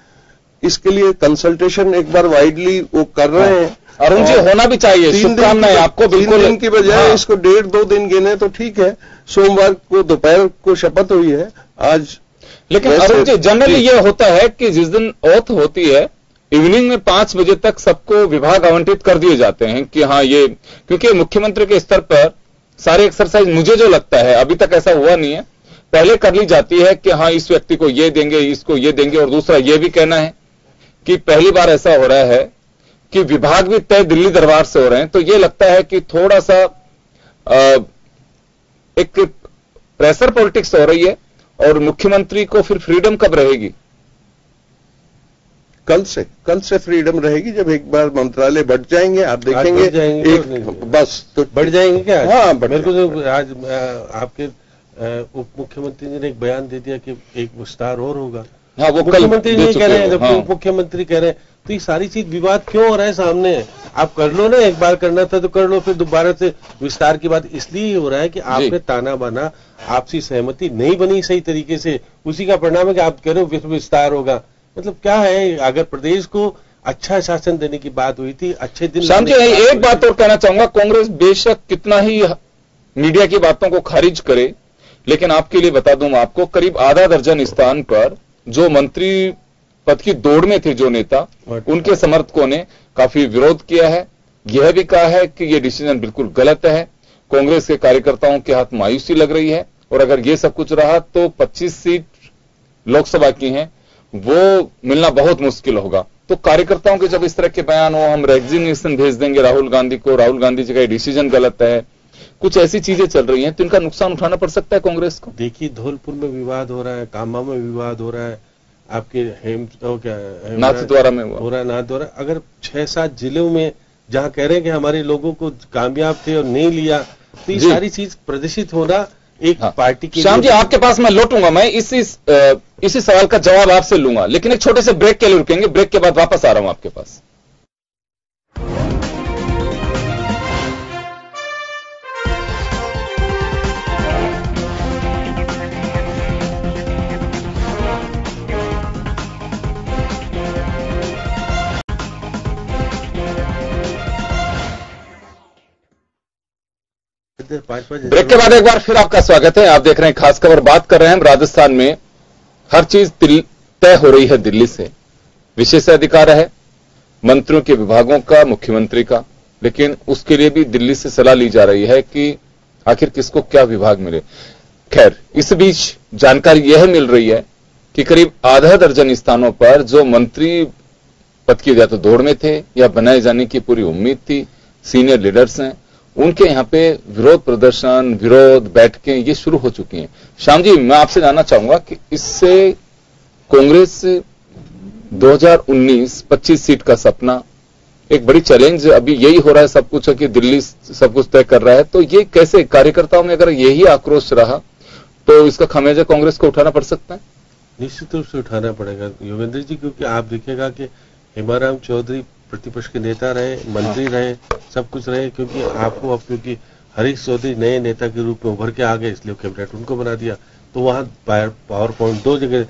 इसके लिए कंसल्टेशन एक बार वाइडली वो कर रहे हैं। अरुण जी, होना भी चाहिए, शुभकामनाएं आपको। बिल्कुल 3 दिन की बजाय इसको 1.5-2 दिन गिने तो ठीक है। सोमवार को दोपहर को शपथ हुई है आज। लेकिन अरुण जी, जनरली ये होता है कि जिस दिन ओथ होती है इवनिंग में 5 बजे तक सबको विभाग आवंटित कर दिए जाते हैं कि हाँ ये, क्योंकि मुख्यमंत्री के स्तर पर सारे एक्सरसाइज मुझे जो लगता है अभी तक ऐसा हुआ नहीं है, पहले कर ली जाती है कि हाँ इस व्यक्ति को ये देंगे, इसको ये देंगे। और दूसरा ये भी कहना है कि पहली बार ऐसा हो रहा है कि विभाग भी तय दिल्ली दरबार से हो रहे हैं, तो ये लगता है कि थोड़ा सा एक प्रेशर पॉलिटिक्स हो रही है। और मुख्यमंत्री को फिर फ्रीडम कब रहेगी? कल से फ्रीडम रहेगी, जब एक बार मंत्रालय बढ़ जाएंगे, आप देखेंगे बस तो बढ़ जाएंगे क्या? हाँ, मेरे को तो आज आपके उप मुख्यमंत्री ने एक बयान दे दिया कि एक विस्तार और होगा। हाँ, वो मुख्यमंत्री नहीं कह रहे हैं, जबकि उप मुख्यमंत्री कह रहे हैं, तो ये सारी चीज विवाद क्यों हो रहा है सामने? आप कर लो ना, एक बार करना था तो कर लो, फिर दोबारा से विस्तार की बात इसलिए हो रहा है कि आपने ताना बाना, आपसी सहमति नहीं बनी सही तरीके से, उसी का परिणाम है कि आप कह रहे हो विस्तार होगा। मतलब क्या है, अगर प्रदेश को अच्छा शासन देने की बात हुई थी, अच्छे दिन। शाम जी, एक बात और कहना चाहूंगा, कांग्रेस बेशक कितना ही मीडिया की बातों को खारिज करे, लेकिन आपके लिए बता दूं, आपको करीब आधा दर्जन स्थान पर जो मंत्री पद की दौड़ में थे जो नेता, उनके समर्थकों ने काफी विरोध किया है। यह भी कहा है कि यह डिसीजन बिल्कुल गलत है। कांग्रेस के कार्यकर्ताओं के हाथ मायूसी लग रही है, और अगर यह सब कुछ रहा तो 25 सीट लोकसभा की हैं, वो मिलना बहुत मुश्किल होगा। तो कार्यकर्ताओं के जब इस तरह के बयान हो, हम रेजिग्नेशन भेज देंगे राहुल गांधी को, राहुल गांधी जी का ये डिसीजन गलत है, कुछ ऐसी चीजें चल रही हैं, तो इनका नुकसान उठाना पड़ सकता है कांग्रेस को। देखिए, धौलपुर में विवाद हो रहा है, कामा में विवाद हो रहा है, आपके नाथद्वारा में हो रहा है, नाथद्वारा। अगर 6-7 जिलों में जहां कह रहे हैं कि हमारे लोगों को कामयाब थे और नहीं लिया, तो ये सारी चीज प्रदर्शित होना एक पार्टी की। श्याम जी, आपके पास मैं लौटूंगा, मैं इसी सवाल का जवाब आपसे लूंगा, लेकिन एक छोटे से ब्रेक के लिए रुकेंगे। ब्रेक के बाद वापस आ रहा हूं आपके पास। ब्रेक के बाद एक बार फिर आपका स्वागत है। आप देख रहे हैं खास खबर। बात कर रहे हैं राजस्थान में हर चीज तय हो रही है दिल्ली से। विशेषाधिकार है मंत्रियों के विभागों का, मुख्यमंत्री का, लेकिन उसके लिए भी दिल्ली से सलाह ली जा रही है कि आखिर किसको क्या विभाग मिले। खैर, इस बीच जानकारी यह मिल रही है कि करीब आधा दर्जन स्थानों पर जो मंत्री पद की या तो दौड़ में थे या बनाए जाने की पूरी उम्मीद थी, सीनियर लीडर्स हैं, उनके यहां पे विरोध प्रदर्शन, विरोध बैठकें ये शुरू हो चुकी हैं। श्याम जी, मैं आपसे जानना चाहूंगा कि इससे कांग्रेस 2019 25 सीट का सपना, एक बड़ी चैलेंज अभी यही हो रहा है, सब कुछ है कि दिल्ली सब कुछ तय कर रहा है, तो ये कैसे कार्यकर्ताओं में अगर यही आक्रोश रहा तो इसका खामियाजा कांग्रेस को उठाना पड़ सकता है? निश्चित रूप से उठाना पड़ेगा योगेंद्र जी, क्योंकि आप देखिएगा कि हेमाराम चौधरी प्रतिपक्ष के नेता रहे, मंत्री रहे, सब कुछ रहे, क्योंकि आपको अब क्योंकि हरीश चौधरी नए नेता के रूप में उभर के आ गए, इसलिए कैबिनेट उनको बना दिया, तो वहां पावर पॉइंट 2 जगह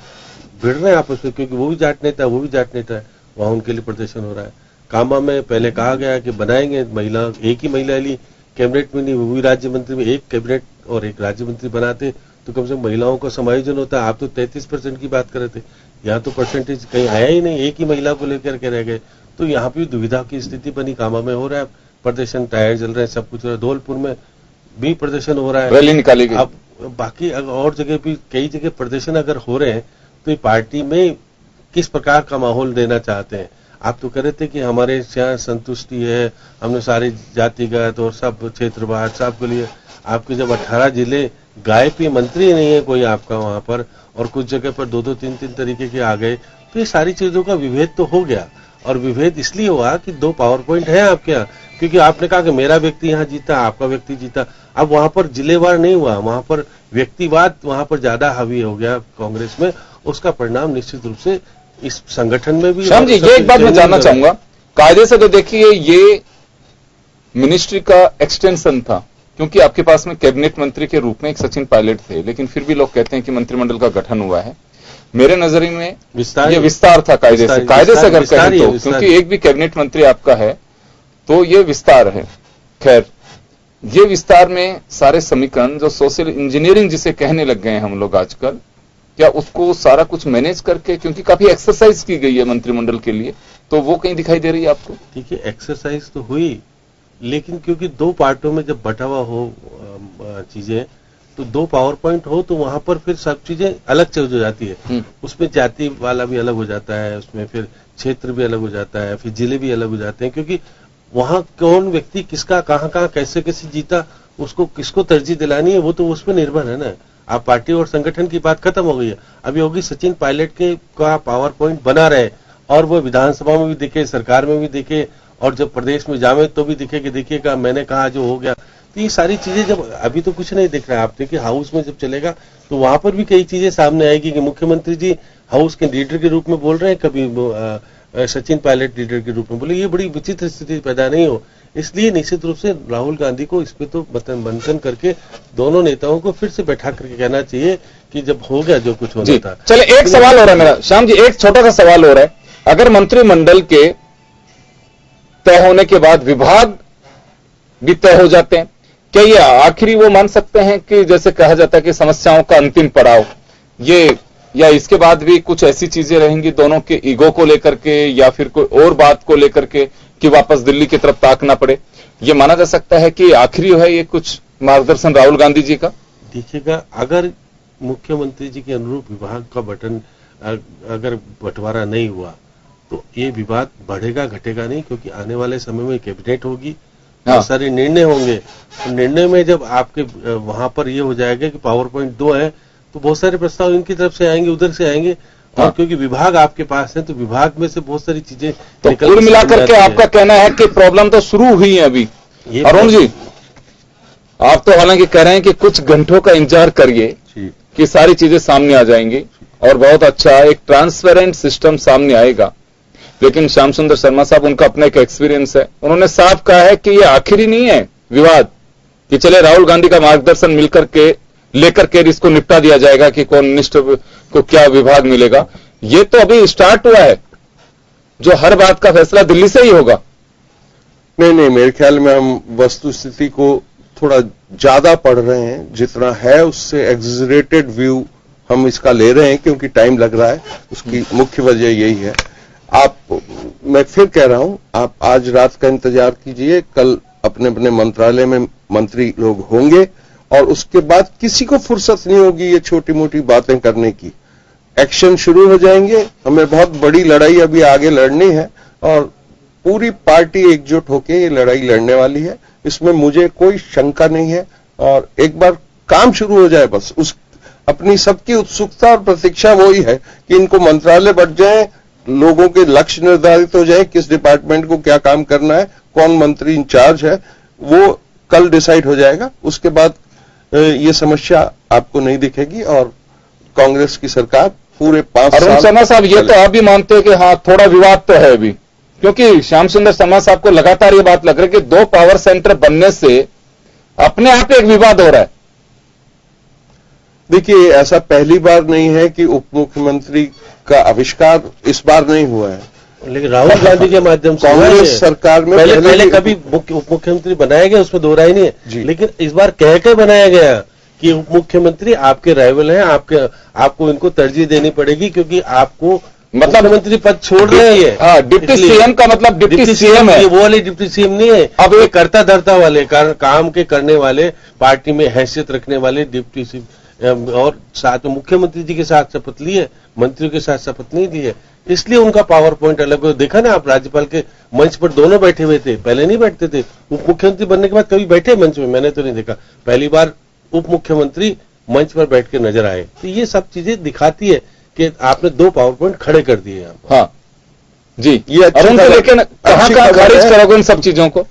भिड़ रहे हैं आपस में, क्योंकि वो भी जाट नेता है, वो भी जाट नेता है, वहां उनके लिए प्रदर्शन हो रहा है। कामा में पहले कहा गया कि बनाएंगे, महिला एक ही महिला ली कैबिनेट में, नहीं, वो भी राज्य मंत्री में, एक कैबिनेट और एक राज्य मंत्री बनाते तो कम से कम महिलाओं का समायोजन होता। आप तो 33% की बात कर रहे थे, यहाँ तो परसेंटेज कहीं आया ही नहीं, एक ही महिला को लेकर के रह गए, तो यहाँ पे दुविधा की स्थिति बनी। कामा में हो रहा है प्रदर्शन, टायर जल रहे हैं, सब कुछ हो रहा है, धौलपुर में भी प्रदर्शन हो रहा है, रैली निकाली गई। अब बाकी और जगह भी कई जगह प्रदर्शन अगर हो रहे हैं तो ये पार्टी में किस प्रकार का माहौल देना चाहते हैं? आप तो कह रहे थे कि हमारे यहाँ संतुष्टि है, हमने सारे जातिगत और सब क्षेत्रवाद सबके लिए, आपके जब 18 जिले गायब ही मंत्री नहीं है कोई आपका वहां पर, और कुछ जगह पर 2-2, 3-3 तरीके के आ गए, तो ये सारी चीजों का विभेद तो हो गया। और विभेद इसलिए हुआ कि 2 पावर पॉइंट है आपके यहाँ, क्योंकि आपने कहा कि मेरा व्यक्ति यहाँ जीता, आपका व्यक्ति जीता। अब वहां पर जिलेवार नहीं हुआ, वहां पर व्यक्तिवाद वहां पर ज्यादा हावी हो गया कांग्रेस में। उसका परिणाम निश्चित रूप से इस संगठन में भी। श्याम जी, ये एक बात मैं जानना चाहूंगा, कायदे से तो देखिए ये मिनिस्ट्री का एक्सटेंशन था, क्योंकि आपके पास में कैबिनेट मंत्री के रूप में एक सचिन पायलट थे, लेकिन फिर भी लोग कहते हैं कि मंत्रिमंडल का गठन हुआ है। मेरे नजरिए में ये विस्तार था कायदे से अगर कहें तो, क्योंकि एक भी कैबिनेट मंत्री आपका है तो ये विस्तार है। खैर, ये विस्तार में सारे समीकरण जो सोशल इंजीनियरिंग जिसे कहने लग गए हैं हम लोग आजकल, क्या उसको सारा कुछ मैनेज करके, क्योंकि काफी एक्सरसाइज की गई है मंत्रिमंडल के लिए, तो वो कहीं दिखाई दे रही है आपको? देखिए, एक्सरसाइज तो हुई, लेकिन क्योंकि दो पार्टों में जब बटा हुआ हो चीजें, तो दो पावर पॉइंट हो तो वहां पर फिर सब चीजें अलग चल जाती है। उसमें जाति वाला भी अलग हो जाता है, उसमें फिर क्षेत्र भी अलग हो जाता है, फिर जिले भी अलग हो जाते हैं, क्योंकि वहां कौन व्यक्ति किसका कहां कैसे कैसे जीता, उसको किसको तरजीह दिलानी है, वो तो उस पर निर्भर है ना। आप पार्टी और संगठन की बात खत्म हो गई है, अभी होगी सचिन पायलट के का पावर पॉइंट बना रहे और वो विधानसभा में भी दिखे, सरकार में भी दिखे, और जब प्रदेश में जावे तो भी दिखे कि देखिएगा मैंने कहा जो हो गया। तो ये सारी चीजें जब अभी तो कुछ नहीं दिख रहा है, आप देखिए हाउस में जब चलेगा तो वहां पर भी कई चीजें सामने आएगी कि मुख्यमंत्री जी हाउस के लीडर के रूप में बोल रहे हैं, कभी सचिन पायलट लीडर के रूप में बोले। ये बड़ी विचित्र स्थिति पैदा नहीं हो, इसलिए निश्चित रूप से राहुल गांधी को इस पे तो मंथन करके दोनों नेताओं को फिर से बैठा करके कहना चाहिए कि जब हो गया जो कुछ होना था। चले, एक सवाल हो रहा है मेरा, श्याम जी, एक छोटा सा सवाल हो रहा है। अगर मंत्रिमंडल के तय होने के बाद विभाग भी तय हो जाते हैं, क्या ये आखिरी वो मान सकते हैं कि जैसे कहा जाता है कि समस्याओं का अंतिम पड़ाव ये, या इसके बाद भी कुछ ऐसी चीजें रहेंगी दोनों के ईगो को लेकर के या फिर कोई और बात को लेकर के कि वापस दिल्ली की तरफ ताकना पड़े, ये माना जा सकता है कि आखिरी है ये कुछ मार्गदर्शन राहुल गांधी जी का? देखिएगा, अगर मुख्यमंत्री जी के अनुरूप विभाग का बटन अगर बंटवारा नहीं हुआ तो ये विवाद बढ़ेगा घटेगा नहीं, क्योंकि आने वाले समय में कैबिनेट होगी, बहुत सारे निर्णय होंगे। तो निर्णय में जब आपके वहां पर ये हो जाएगा कि पावर पॉइंट 2 है तो बहुत सारे प्रस्ताव इनकी तरफ से आएंगे, उधर से आएंगे, और क्योंकि विभाग आपके पास है तो विभाग में से बहुत सारी चीजें तो कुल मिलाकर के आपका कहना है कि प्रॉब्लम तो शुरू हुई है अभी। अरुण जी, आप तो हालांकि कह रहे हैं कि कुछ घंटों का इंतजार करिए कि सारी चीजें सामने आ जाएंगी और बहुत अच्छा एक ट्रांसपेरेंट सिस्टम सामने आएगा, लेकिन श्याम सुंदर शर्मा साहब, उनका अपना एक एक्सपीरियंस है, उन्होंने साफ कहा है कि ये आखिरी नहीं है विवाद कि चले राहुल गांधी का मार्गदर्शन मिलकर के लेकर के इसको निपटा दिया जाएगा कि कौन मिनिस्टर को क्या विभाग मिलेगा। ये तो अभी स्टार्ट हुआ है, जो हर बात का फैसला दिल्ली से ही होगा। नहीं, मेरे ख्याल में हम वस्तु स्थिति को थोड़ा ज्यादा पढ़ रहे हैं, जितना है उससे एग्जरेटेड व्यू हम इसका ले रहे हैं, क्योंकि टाइम लग रहा है। उसकी मुख्य वजह यही है। मैं फिर कह रहा हूं, आप आज रात का इंतजार कीजिए, कल अपने अपने मंत्रालय में मंत्री लोग होंगे और उसके बाद किसी को फुर्सत नहीं होगी ये छोटी मोटी बातें करने की। एक्शन शुरू हो जाएंगे। हमें बहुत बड़ी लड़ाई अभी आगे लड़नी है और पूरी पार्टी एकजुट होकर ये लड़ाई लड़ने वाली है, इसमें मुझे कोई शंका नहीं है। और एक बार काम शुरू हो जाए, बस उस अपनी सबकी उत्सुकता और प्रतीक्षा वही है कि इनको मंत्रालय बढ़ जाए, लोगों के लक्ष्य निर्धारित हो जाए, किस डिपार्टमेंट को क्या काम करना है, कौन मंत्री इंचार्ज है, वो कल डिसाइड हो जाएगा। उसके बाद ये समस्या आपको नहीं दिखेगी और कांग्रेस की सरकार पूरे 5 साल। अरुण शर्मा साहब, ये तो आप भी मानते हैं कि हाँ थोड़ा विवाद तो है अभी, क्योंकि श्याम सुंदर शर्मा साहब को लगातार ये बात लग रही है कि 2 पावर सेंटर बनने से अपने आप एक विवाद हो रहा है। देखिए, ऐसा पहली बार नहीं है कि उप मुख्यमंत्री का आविष्कार इस बार नहीं हुआ है, लेकिन राहुल गांधी के माध्यम से कांग्रेस सरकार में पहले कभी उप मुख्यमंत्री बनाया गया, उसमें दो राय नहीं है, लेकिन इस बार कह के बनाया गया कि उप मुख्यमंत्री आपके राइवल हैं, आपको इनको तरजीह देनी पड़ेगी, क्योंकि आपको मतलब मंत्री पद छोड़ रहे हैं ये। डिप्टी सीएम का मतलब डिप्टी सीएम है, वो वाले डिप्टी सीएम नहीं है। अब ये करता धरता वाले काम के करने वाले, पार्टी में हैसियत रखने वाले डिप्टी सीएम, और साथ में मुख्यमंत्री जी के साथ शपथ ली है, मंत्रियों के साथ शपथ नहीं ली है, इसलिए उनका पावर पॉइंट अलग हो। देखा ना आप, राज्यपाल के मंच पर दोनों बैठे हुए थे, पहले नहीं बैठते थे। उप मुख्यमंत्री बनने के बाद कभी बैठे मंच में? मैंने तो नहीं देखा, पहली बार उप मुख्यमंत्री मंच पर बैठ के नजर आए। तो ये सब चीजें दिखाती है कि आपने 2 पावर पॉइंट खड़े कर दिए यहाँ। हाँ जी, ये अरुण, लेकिन कहाँ खारिज करोगे इन सब चीजों को?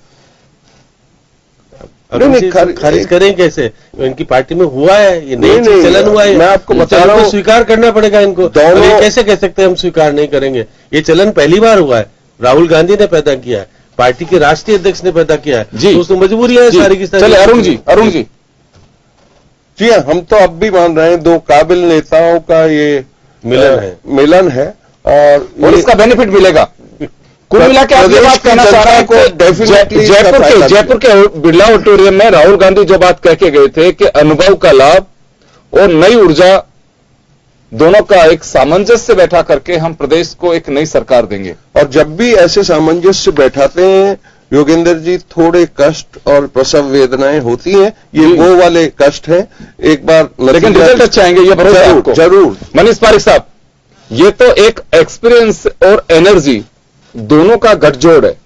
खारिज करें कैसे? इनकी पार्टी में हुआ है, ये नहीं चलन हुआ है, मैं आपको बता रहा हूं, स्वीकार करना पड़ेगा इनको। ये कैसे कह सकते हैं हम स्वीकार नहीं करेंगे? ये चलन पहली बार हुआ है, राहुल गांधी ने पैदा किया है, पार्टी के राष्ट्रीय अध्यक्ष ने पैदा किया है, तो उसमें मजबूरी है सारी की सारी। चले अरुण जी जी हाँ, हम तो अब भी मान रहे हैं 2 काबिल नेताओं का ये मिलन है और इसका बेनिफिट मिलेगा। कुल मिला के आप ये बात कहना चाह रहे हैं कि जयपुर के बिरला ऑडिटोरियम में राहुल गांधी जो बात कह के गए थे कि अनुभव का लाभ और नई ऊर्जा दोनों का एक सामंजस्य बैठा करके हम प्रदेश को एक नई सरकार देंगे। और जब भी ऐसे सामंजस्य बैठाते हैं योगेंद्र जी, थोड़े कष्ट और प्रसव वेदनाएं होती हैं, ये वो वाले कष्ट हैं। एक बार लेकिन रिजल्ट अच्छे आएंगे, ये भरोसा है आपको? जरूर। मनीष पारिक साहब, ये तो एक एक्सपीरियंस और एनर्जी दोनों का गठजोड़ है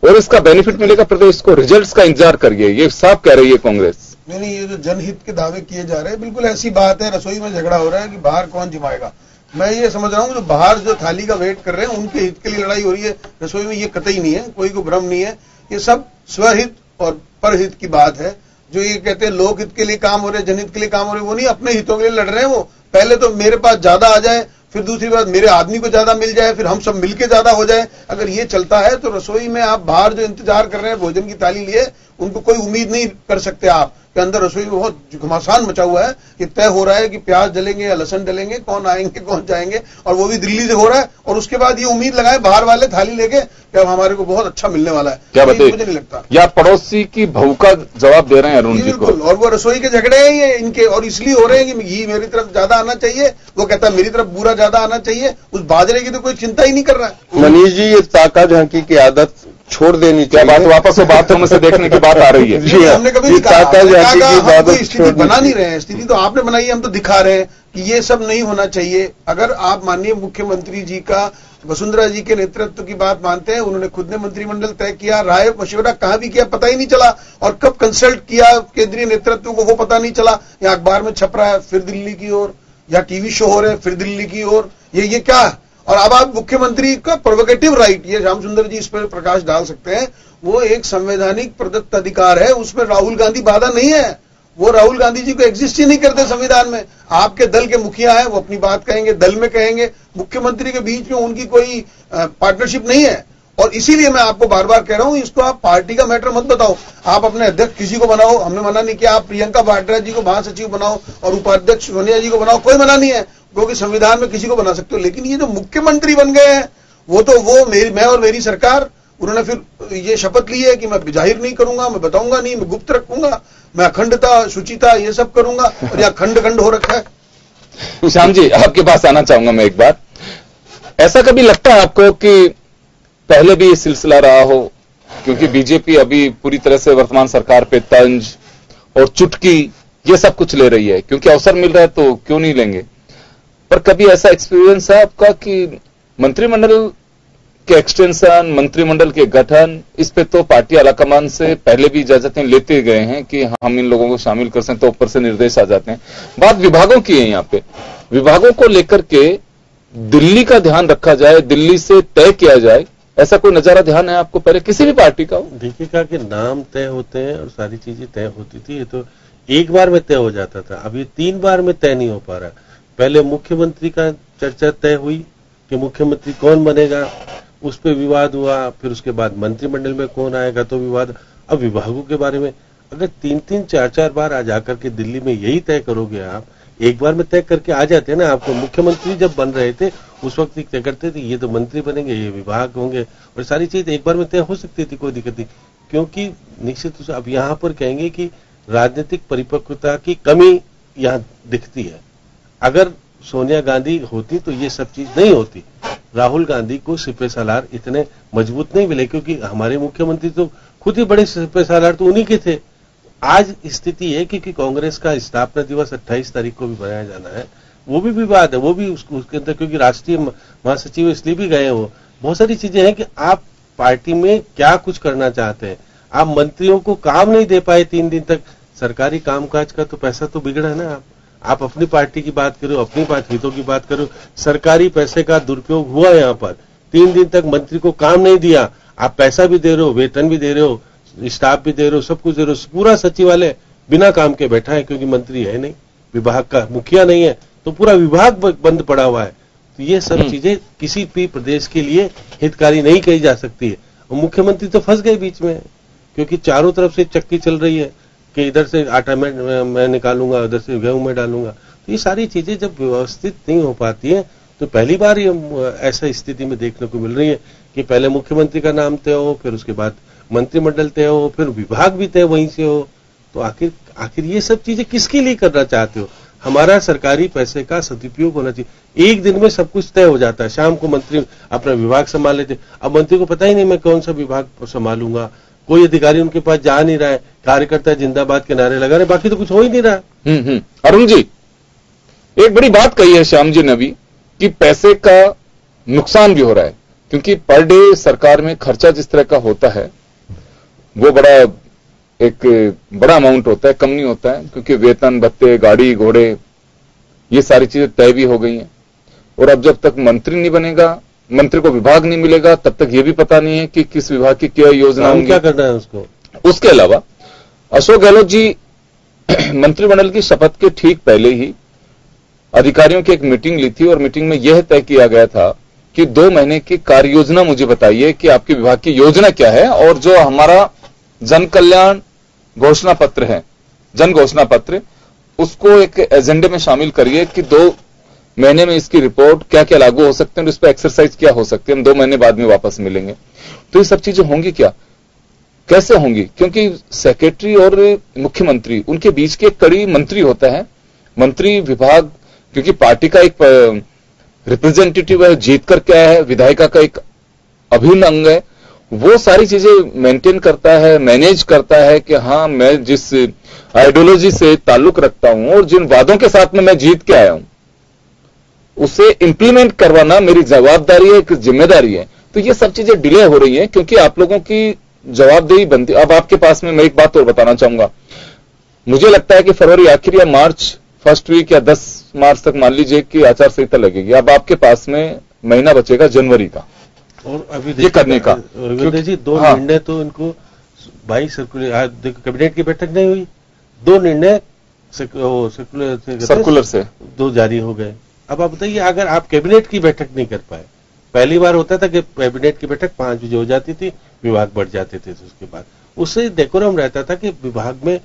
और इसका बेनिफिट मिलेगा प्रदेश को। रिजल्ट्स का इंतजार करिए, ये साफ कह रही है कांग्रेस। नहीं, ये जो जनहित के दावे किए जा रहे हैं बिल्कुल ऐसी बात है। रसोई में झगड़ा हो रहा है कि बाहर कौन जिमाएगा। मैं ये समझ रहा हूँ जो बाहर जो थाली का वेट कर रहे हैं उनके हित के लिए लड़ाई हो रही है, रसोई में ये कतई नहीं है, कोई को भ्रम नहीं है। ये सब स्वहित और परहित की बात है। जो ये कहते हैं लोक हित के लिए काम हो रहे, जनहित के लिए काम हो रहे, वो नहीं, अपने हितों के लिए लड़ रहे हैं। वो पहले तो मेरे पास ज्यादा आ जाए, फिर दूसरी बात मेरे आदमी को ज्यादा मिल जाए, फिर हम सब मिलके ज्यादा हो जाए। अगर ये चलता है तो रसोई में आप बाहर जो इंतजार कर रहे हैं भोजन की थाली लिए, उनको कोई उम्मीद नहीं कर सकते आप कि अंदर रसोई में बहुत घमासान मचा हुआ है कि तय हो रहा है कि प्याज डलेंगे या लहसन डलेंगे, कौन आएंगे कौन जाएंगे, और वो भी दिल्ली से हो रहा है। और उसके बाद ये उम्मीद लगाए बाहर वाले थाली लेके कि अब हमारे को बहुत अच्छा मिलने वाला है। क्या बताइए? मुझे नहीं लगता। या पड़ोसी की बहू का जवाब दे रहे हैं अरुण जी को। और वो रसोई के झगड़े हैं ये इनके, और इसलिए हो रहे हैं कि घी मेरी तरफ ज्यादा आना चाहिए, वो कहता है मेरी तरफ बूरा ज्यादा आना चाहिए। उस बाजरे की तो कोई चिंता ही नहीं कर रहा है। मनीष जी, ये ताका झांकी की आदत छोड़ देनी क्या चाहिए। बात, वापस वो बाथरूम से देखने की बात आ रही है। जी हाँ, हमने कभी नहीं कहा, ताका झांकी की बात स्थिति बना नहीं रहे हैं। स्थिति तो आपने बनाई है, हम तो दिखा रहे हैं कि ये सब नहीं होना चाहिए। अगर आप माननीय मुख्यमंत्री जी का वसुंधरा जी के नेतृत्व की बात मानते हैं, उन्होंने खुद ने मंत्रिमंडल तय किया, राय मशवरा कहां भी किया पता ही नहीं चला, और कब कंसल्ट किया केंद्रीय नेतृत्व को वो पता नहीं चला। या अखबार में छप रहा है फिर दिल्ली की ओर, या टीवी शो हो रहे हैं फिर दिल्ली की ओर, ये क्या है? और अब आप मुख्यमंत्री का प्रोवोकेटिव राइट, ये श्याम सुंदर जी इस पर प्रकाश डाल सकते हैं, वो एक संवैधानिक प्रदत्त अधिकार है, उसमें राहुल गांधी बाधा नहीं है। वो राहुल गांधी जी को एग्जिस्ट ही नहीं करते संविधान में। आपके दल के मुखिया है, वो अपनी बात कहेंगे, दल में कहेंगे, मुख्यमंत्री के बीच में उनकी कोई पार्टनरशिप नहीं है। और इसीलिए मैं आपको बार बार कह रहा हूं, इसको आप पार्टी का मैटर मत बताओ। आप अपने अध्यक्ष किसी को बनाओ, हमने मना नहीं किया। आप प्रियंका वाड्रा जी को महासचिव बनाओ और उपाध्यक्ष सोनिया जी को बनाओ, कोई मना नहीं है, क्योंकि संविधान में किसी को बना सकते हो। लेकिन ये जो मुख्यमंत्री बन गए हैं, वो तो मैं और मेरी सरकार, उन्होंने फिर ये शपथ ली है कि मैं जाहिर नहीं करूंगा, मैं बताऊंगा नहीं, मैं गुप्त रखूंगा, मैं अखंडता शुचिता ये सब करूंगा, और यहाँ खंड खंड हो रखा है। श्याम जी, आपके पास आना चाहूंगा मैं एक बार। ऐसा कभी लगता है आपको कि पहले भी ये सिलसिला रहा हो, क्योंकि बीजेपी अभी पूरी तरह से वर्तमान सरकार पे तंज और चुटकी ये सब कुछ ले रही है, क्योंकि अवसर मिल रहा है तो क्यों नहीं लेंगे। पर कभी ऐसा एक्सपीरियंस है आपका कि मंत्रिमंडल के एक्सटेंशन, मंत्रिमंडल के गठन, इस पे तो पार्टी आलाकमान से पहले भी इजाजतें लेते गए हैं कि हम इन लोगों को शामिल कर सकते, तो ऊपर से निर्देश आ जाते हैं। बात विभागों की है, यहाँ पे विभागों को लेकर के दिल्ली का ध्यान रखा जाए, दिल्ली से तय किया जाए, ऐसा कोई नजारा ध्यान है आपको पहले किसी भी पार्टी का हो? देखिएगा कि नाम तय होते हैं और सारी चीजें तय होती थी। ये तो एक बार में तय हो जाता था, अब ये 3 बार में तय नहीं हो पा रहा। पहले मुख्यमंत्री का चर्चा तय हुई कि मुख्यमंत्री कौन बनेगा, उस पर विवाद हुआ, फिर उसके बाद मंत्रिमंडल में कौन आएगा तो विवाद। अब विभागों के बारे में अगर 3-3, 4-4 बार आ जाकर के दिल्ली में यही तय करोगे, आप एक बार में तय करके आ जाते हैं ना। आपको मुख्यमंत्री जब बन रहे थे उस वक्त तय करते थे ये तो मंत्री बनेंगे, ये विभाग होंगे, और सारी चीज एक बार में तय हो सकती थी, कोई दिक्कत नहीं। क्योंकि निश्चित रूप से अब यहाँ पर कहेंगे कि राजनीतिक परिपक्वता की कमी यहाँ दिखती है। अगर सोनिया गांधी होती तो ये सब चीज नहीं होती। राहुल गांधी को सिपह सालार इतने मजबूत नहीं मिले, क्योंकि हमारे मुख्यमंत्री तो खुद ही बड़े सिपह सालार तो उन्हीं के थे। आज स्थिति है क्योंकि कांग्रेस का स्थापना दिवस 28 तारीख को भी बनाया जाना है, वो भी विवाद है, वो भी उसके अंदर, क्योंकि राष्ट्रीय महासचिव इसलिए भी गए हो। बहुत सारी चीजें हैं कि आप पार्टी में क्या कुछ करना चाहते हैं। आप मंत्रियों को काम नहीं दे पाए 3 दिन तक, सरकारी कामकाज का तो पैसा तो बिगड़ा है ना। आप अपनी पार्टी की बात करो, अपनी हितों की बात करो, सरकारी पैसे का दुरुपयोग हुआ यहाँ पर। 3 दिन तक मंत्री को काम नहीं दिया, आप पैसा भी दे रहे हो, वेतन भी दे रहे हो, स्टाफ भी दे रहे हो, सब कुछ दे रहे हो, पूरा सचिवालय बिना काम के बैठा है, क्योंकि मंत्री है नहीं, विभाग का मुखिया नहीं है, तो पूरा विभाग बंद पड़ा हुआ है। तो ये सब चीजें किसी भी प्रदेश के लिए हितकारी नहीं कही जा सकती है। और मुख्यमंत्री तो फंस गए बीच में, क्योंकि चारों तरफ से चक्की चल रही है कि इधर से आटा मैं निकालूंगा, उधर से गेहूं में डालूंगा। तो ये सारी चीजें जब व्यवस्थित नहीं हो पाती है तो पहली बार ये ऐसा स्थिति में देखने को मिल रही है कि पहले मुख्यमंत्री का नाम तय हो, फिर उसके बाद मंत्रिमंडल तय हो, फिर विभाग भी तय वहीं से हो। तो आखिर ये सब चीजें किसके लिए करना चाहते हो? हमारा सरकारी पैसे का सदुपयोग होना चाहिए। एक दिन में सब कुछ तय हो जाता है, शाम को मंत्री अपना विभाग संभाल लेते। अब मंत्री को पता ही नहीं मैं कौन सा विभाग संभालूंगा, कोई अधिकारी उनके पास जा नहीं रहा है, कार्यकर्ता जिंदाबाद के नारे लगा रहे, बाकी तो कुछ हो ही नहीं रहा। अरुण जी, एक बड़ी बात कही है श्याम जी ने अभी कि पैसे का नुकसान भी हो रहा है, क्योंकि पर डे सरकार में खर्चा जिस तरह का होता है वो एक बड़ा अमाउंट होता है, कम नहीं होता है, क्योंकि वेतन भत्ते, गाड़ी घोड़े, ये सारी चीजें तय भी हो गई हैं। और अब जब तक मंत्री नहीं बनेगा, मंत्री को विभाग नहीं मिलेगा, तब तक ये भी पता नहीं है कि किस विभाग की क्या योजना होगी, क्या करना है उसको। उसके अलावा अशोक गहलोत जी मंत्रिमंडल की शपथ के ठीक पहले ही अधिकारियों की एक मीटिंग ली थी और मीटिंग में यह तय किया गया था कि 2 महीने की कार्य योजना मुझे बताइए कि आपके विभाग की योजना क्या है, और जो हमारा जन कल्याण घोषणा पत्र है, जन घोषणा पत्र, उसको एक एजेंडे में शामिल करिए कि 2 महीने में इसकी रिपोर्ट क्या क्या लागू हो सकते हैं और इस पर एक्सरसाइज क्या हो सकती है, हम 2 महीने बाद में वापस मिलेंगे। तो ये सब चीजें होंगी क्या, कैसे होंगी, क्योंकि सेक्रेटरी और मुख्यमंत्री उनके बीच के एक कड़ी मंत्री होता है, मंत्री विभाग, क्योंकि पार्टी का एक रिप्रेजेंटेटिव है, जीत कर क्या है, विधायिका का एक अभिन्न अंग है, वो सारी चीजें मेंटेन करता है, मैनेज करता है कि हाँ मैं जिस आइडियोलॉजी से ताल्लुक रखता हूं और जिन वादों के साथ में मैं जीत के आया हूं उसे इंप्लीमेंट करवाना मेरी जवाबदारी है, एक जिम्मेदारी है। तो ये सब चीजें डिले हो रही है क्योंकि आप लोगों की जवाबदेही बनती। अब आपके पास में मैं एक बात और बताना चाहूंगा, मुझे लगता है कि फरवरी आखिर या मार्च फर्स्ट वीक या 10 मार्च तक मान लीजिए कि आचार संहिता लगेगी। अब आपके पास में महीना बचेगा जनवरी का और अभी ये करने का। जी 2 निर्णय तो इनको 22 सर्कुलर, देखो कैबिनेट की बैठक नहीं हुई, 2 निर्णय सर्कुलर से 2 जारी हो गए। अब आप बताइए, अगर आप कैबिनेट की बैठक नहीं कर पाए, पहली बार होता था कि कैबिनेट की बैठक 5 बजे हो जाती थी, विभाग बढ़ जाते थे, तो उसके बाद उससे डेकोरम रहता था कि विभाग में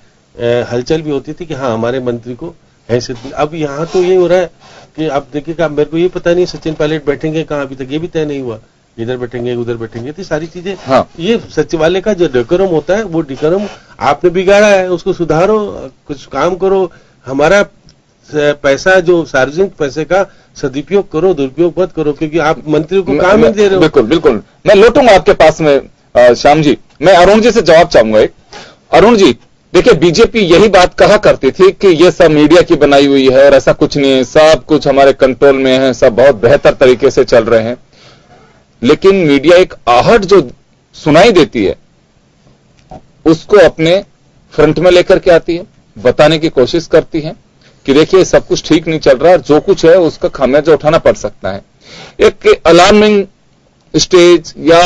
हलचल भी होती थी कि हाँ हमारे मंत्री को हैसियत। अब यहाँ तो ये हो रहा है कि आप देखिएगा, मेरे को ये पता नहीं सचिन पायलट बैठेंगे कहाँ, अभी तक ये भी तय नहीं हुआ, इधर बैठेंगे उधर बैठेंगे, तो सारी चीजें। हाँ। ये सचिवालय का जो डेकोरम होता है वो डेकोरम आपने बिगाड़ा है, उसको सुधारो, कुछ काम करो, हमारा पैसा जो सार्वजनिक पैसे का सदुपयोग करो, दुरुपयोग मत करो, क्योंकि आप मंत्री को काम नहीं दे रहे हो। बिल्कुल बिल्कुल, मैं लौटूंगा आपके पास में श्याम जी। मैं अरुण जी से जवाब चाहूंगा एक। अरुण जी देखिए, बीजेपी यही बात कहा करती थी कि ये सब मीडिया की बनाई हुई है और ऐसा कुछ नहीं है, सब कुछ हमारे कंट्रोल में है, सब बहुत बेहतर तरीके से चल रहे हैं। लेकिन मीडिया एक आहट जो सुनाई देती है उसको अपने फ्रंट में लेकर के आती है, बताने की कोशिश करती है कि देखिए सब कुछ ठीक नहीं चल रहा है, जो कुछ है उसका खामियाजा उठाना पड़ सकता है। एक अलार्मिंग स्टेज या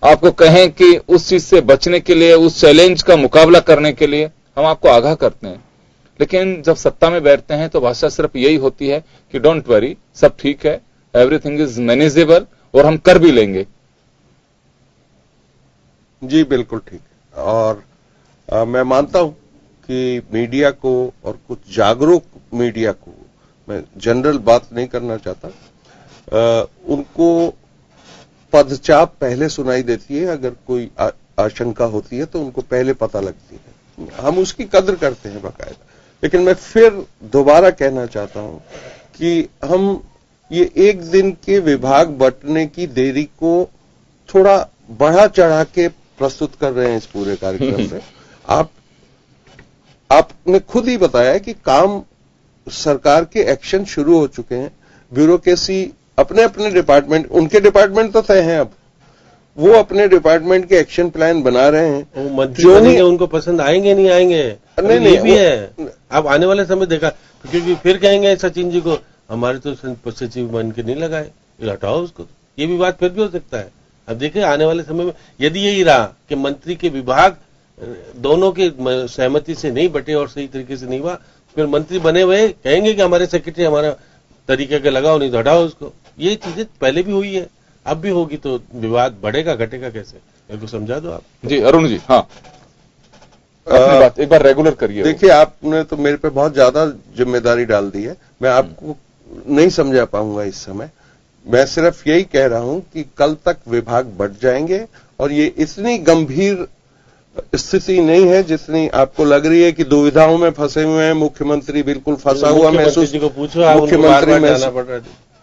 आपको कहें कि उस चीज से बचने के लिए, उस चैलेंज का मुकाबला करने के लिए हम आपको आगाह करते हैं, लेकिन जब सत्ता में बैठते हैं तो भाषा सिर्फ यही होती है कि डोंट वरी, सब ठीक है, एवरीथिंग इज मैनेजेबल और हम कर भी लेंगे। जी बिल्कुल ठीक है। और मैं मानता हूं कि मीडिया को, और कुछ जागरूक मीडिया को, मैं जनरल बात नहीं करना चाहता, उनको पदचाप पहले सुनाई देती है, अगर कोई आशंका होती है तो उनको पहले पता लगती है, हम उसकी कद्र करते हैं बाकायदा। लेकिन मैं फिर दोबारा कहना चाहता हूं कि हम ये एक दिन के विभाग बंटने की देरी को थोड़ा बढ़ा चढ़ा के प्रस्तुत कर रहे हैं इस पूरे कार्यक्रम में। आपने खुद ही बताया कि काम सरकार के एक्शन शुरू हो चुके हैं, ब्यूरोक्रेसी अपने अपने डिपार्टमेंट, उनके डिपार्टमेंट तो तय हैं, अब वो अपने डिपार्टमेंट के एक्शन प्लान बना रहे हैं। वो मंत्री बनेंगे, उनको पसंद आएंगे नहीं आएंगे, नहीं भी है। अब आने वाले समय देखा, क्योंकि फिर कहेंगे सचिन जी को हमारे तो सचिव बन के नहीं लगाए, हटाओ उसको, ये भी बात फिर भी हो सकता है। अब देखिए आने वाले समय में यदि यही रहा कि मंत्री के विभाग दोनों के सहमति से नहीं बटे और सही तरीके से नहीं हुआ, फिर मंत्री बने हुए कहेंगे कि हमारे सेक्रेटरी हमारा तरीके का लगाओ, नहीं तो हटाओ उसको। ये चीजें पहले भी हुई है, अब भी होगी, तो विवाद बढ़ेगा घटेगा कैसे, मेरे को समझा दो आप। जी अरुण जी, हाँ अपनी बात एक बार रेगुलर करिए। देखिए आपने तो मेरे पे बहुत ज्यादा जिम्मेदारी डाल दी है, मैं आपको नहीं समझा पाऊंगा इस समय। मैं सिर्फ यही कह रहा हूं कि कल तक विभाग बढ़ जाएंगे और ये इतनी गंभीर स्थिति नहीं है जितनी आपको लग रही है कि दुविधाओं में फंसे हुए हैं। मुख्यमंत्री बिल्कुल फंसा हुआ महसूस,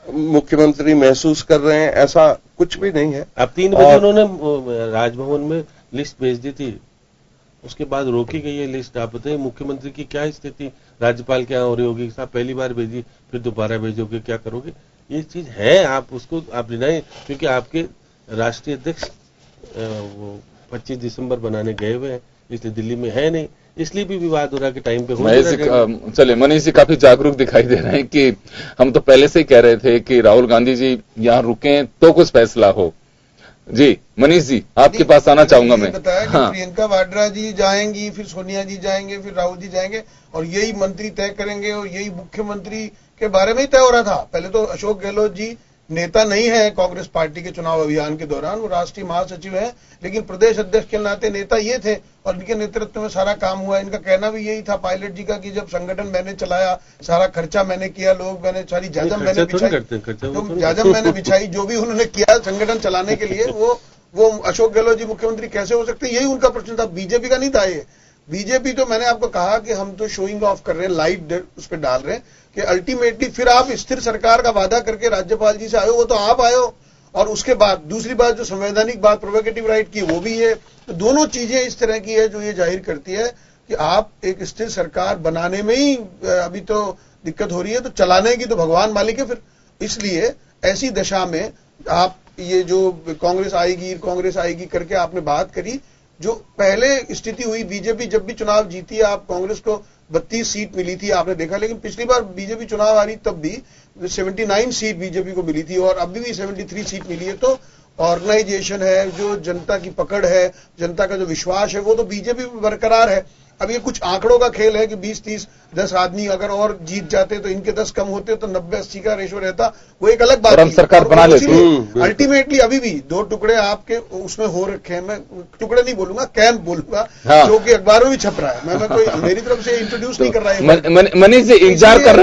मुख्यमंत्री महसूस कर रहे हैं, ऐसा कुछ भी नहीं है। अब 3 बजे उन्होंने राजभवन में लिस्ट भेज दी थी, उसके बाद रोकी गई है लिस्ट। आप बताइए मुख्यमंत्री की क्या स्थिति राज्यपाल के यहाँ हो रही होगी, साहब पहली बार भेजी फिर दोबारा भेजोगे, क्या करोगे? ये चीज है, आप उसको आप डिनाई, क्योंकि आपके राष्ट्रीय अध्यक्ष वो 25 दिसंबर बनाने गए हुए हैं, इसलिए दिल्ली में है नहीं, इसलिए भी विवाद हो रहा है कि टाइम पे हो। चलिए, मनीष जी काफी जागरूक दिखाई दे रहे हैं कि हम तो पहले से ही कह रहे थे कि राहुल गांधी जी यहाँ रुकें तो कुछ फैसला हो। जी मनीष जी, आपके पास आना चाहूंगा मैं। बताया कि प्रियंका वाड्रा जी जाएंगी, फिर सोनिया जी जाएंगे, फिर राहुल जी जाएंगे और यही मंत्री तय करेंगे और यही मुख्यमंत्री के बारे में ही तय हो रहा था। पहले तो अशोक गहलोत जी नेता नहीं है कांग्रेस पार्टी के चुनाव अभियान के दौरान, वो राष्ट्रीय महासचिव हैं, लेकिन प्रदेश अध्यक्ष के नाते नेता ये थे और इनके नेतृत्व में सारा काम हुआ। इनका कहना भी यही था पायलट जी का कि जब संगठन मैंने चलाया, सारा खर्चा मैंने किया, लोग मैंने सारी जाजम मैंने बिछाई, जो भी उन्होंने किया संगठन चलाने के लिए, वो अशोक गहलोत जी मुख्यमंत्री कैसे हो सकते, यही उनका प्रश्न था। बीजेपी का नहीं था ये। बीजेपी तो मैंने आपको कहा कि हम तो शोइंग ऑफ कर रहे हैं, लाइट उस पर डाल रहे हैं कि अल्टीमेटली फिर आप स्थिर सरकार का वादा करके राज्यपाल जी से आए हो, वो तो आप आए हो, और उसके बाद दूसरी बात जो संवैधानिक बात प्रोवेगेटिव राइट की वो भी है। तो दोनों चीजें इस तरह की है जो ये जाहिर करती है कि आप एक स्थिर सरकार बनाने में ही अभी तो दिक्कत हो रही है, तो चलाने की तो भगवान मालिक है। फिर इसलिए ऐसी दशा में आप ये जो कांग्रेस आएगी करके आपने बात करी, जो पहले स्थिति हुई, बीजेपी जब भी चुनाव जीती है, आप कांग्रेस को 32 सीट मिली थी आपने देखा, लेकिन पिछली बार बीजेपी चुनाव आ रही तब भी 79 सीट बीजेपी को मिली थी और अभी भी 73 सीट मिली है। तो ऑर्गेनाइजेशन है, जो जनता की पकड़ है, जनता का जो विश्वास है, वो तो बीजेपी में बरकरार है। अब ये कुछ आंकड़ों का खेल है कि 20-30 10 आदमी अगर और जीत जाते तो इनके 10 कम होते तो 90-80 का रेशो रहता, वो एक अलग बात है। सरकार बना लेती। अल्टीमेटली अभी भी 2 टुकड़े आपके उसमें हो रखे हैं, मैं टुकड़े नहीं बोलूंगा, कैंप बोलूंगा, जो कि अखबारों में छप रहा है। मैं कोई मेरी तरफ से इंट्रोड्यूस नहीं कर रहा है। मनीष जी इंतजार कर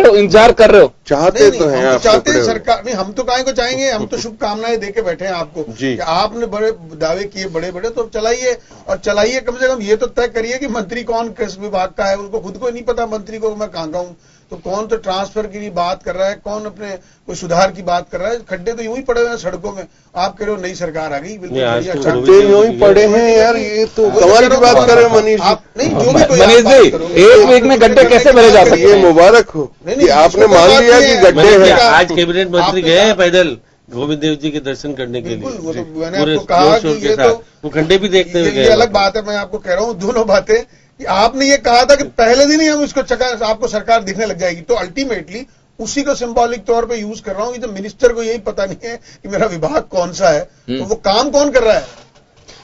रहे हो, चाहते तो हैं, चाहते सरकार नहीं, हम तो काहे को चाहेंगे, हम तो शुभकामनाएं देके बैठे हैं आपको कि आपने बड़े दावे किए बड़े बड़े, तो चलाइए और चलाइए। कम से कम ये तो तय करिए कि मंत्री कौन किस विभाग का है, उसको खुद को नहीं पता मंत्री को मैं कहां का हूं, तो कौन तो ट्रांसफर की बात कर रहा है, कौन अपने कोई सुधार की बात कर रहा है। खड्डे तो यूं ही पड़े हुए हैं सड़कों में, आप कह रहे हो नई सरकार आ गई, बिल्कुल खड्डे यूं ही पड़े हैं यार, ये तो कमाल की बात कर रहे हैं मनीष नहीं, जो भी मनीष जी एक वीक में गड्ढे कैसे भरे जा सकते हैं? ये मुबारक हो कि आपने मान लिया कि गड्ढे हैं। आज कैबिनेट मंत्री गए पैदल गोविंद देव जी के दर्शन करने के लिए, मैंने आपको कहा कि ये तो वो खड्डे भी देखते हुए, ये अलग बात है। मैं आपको कह रहा हूँ दोनों बातें, कि आपने ये कहा था कि पहले दिन ही हम इसको आपको सरकार दिखने लग जाएगी, तो अल्टीमेटली उसी को सिंबॉलिक तौर पे यूज कर रहा हूं कि तो मिनिस्टर को यही पता नहीं है कि मेरा विभाग कौन सा है, तो वो काम कौन कर रहा है।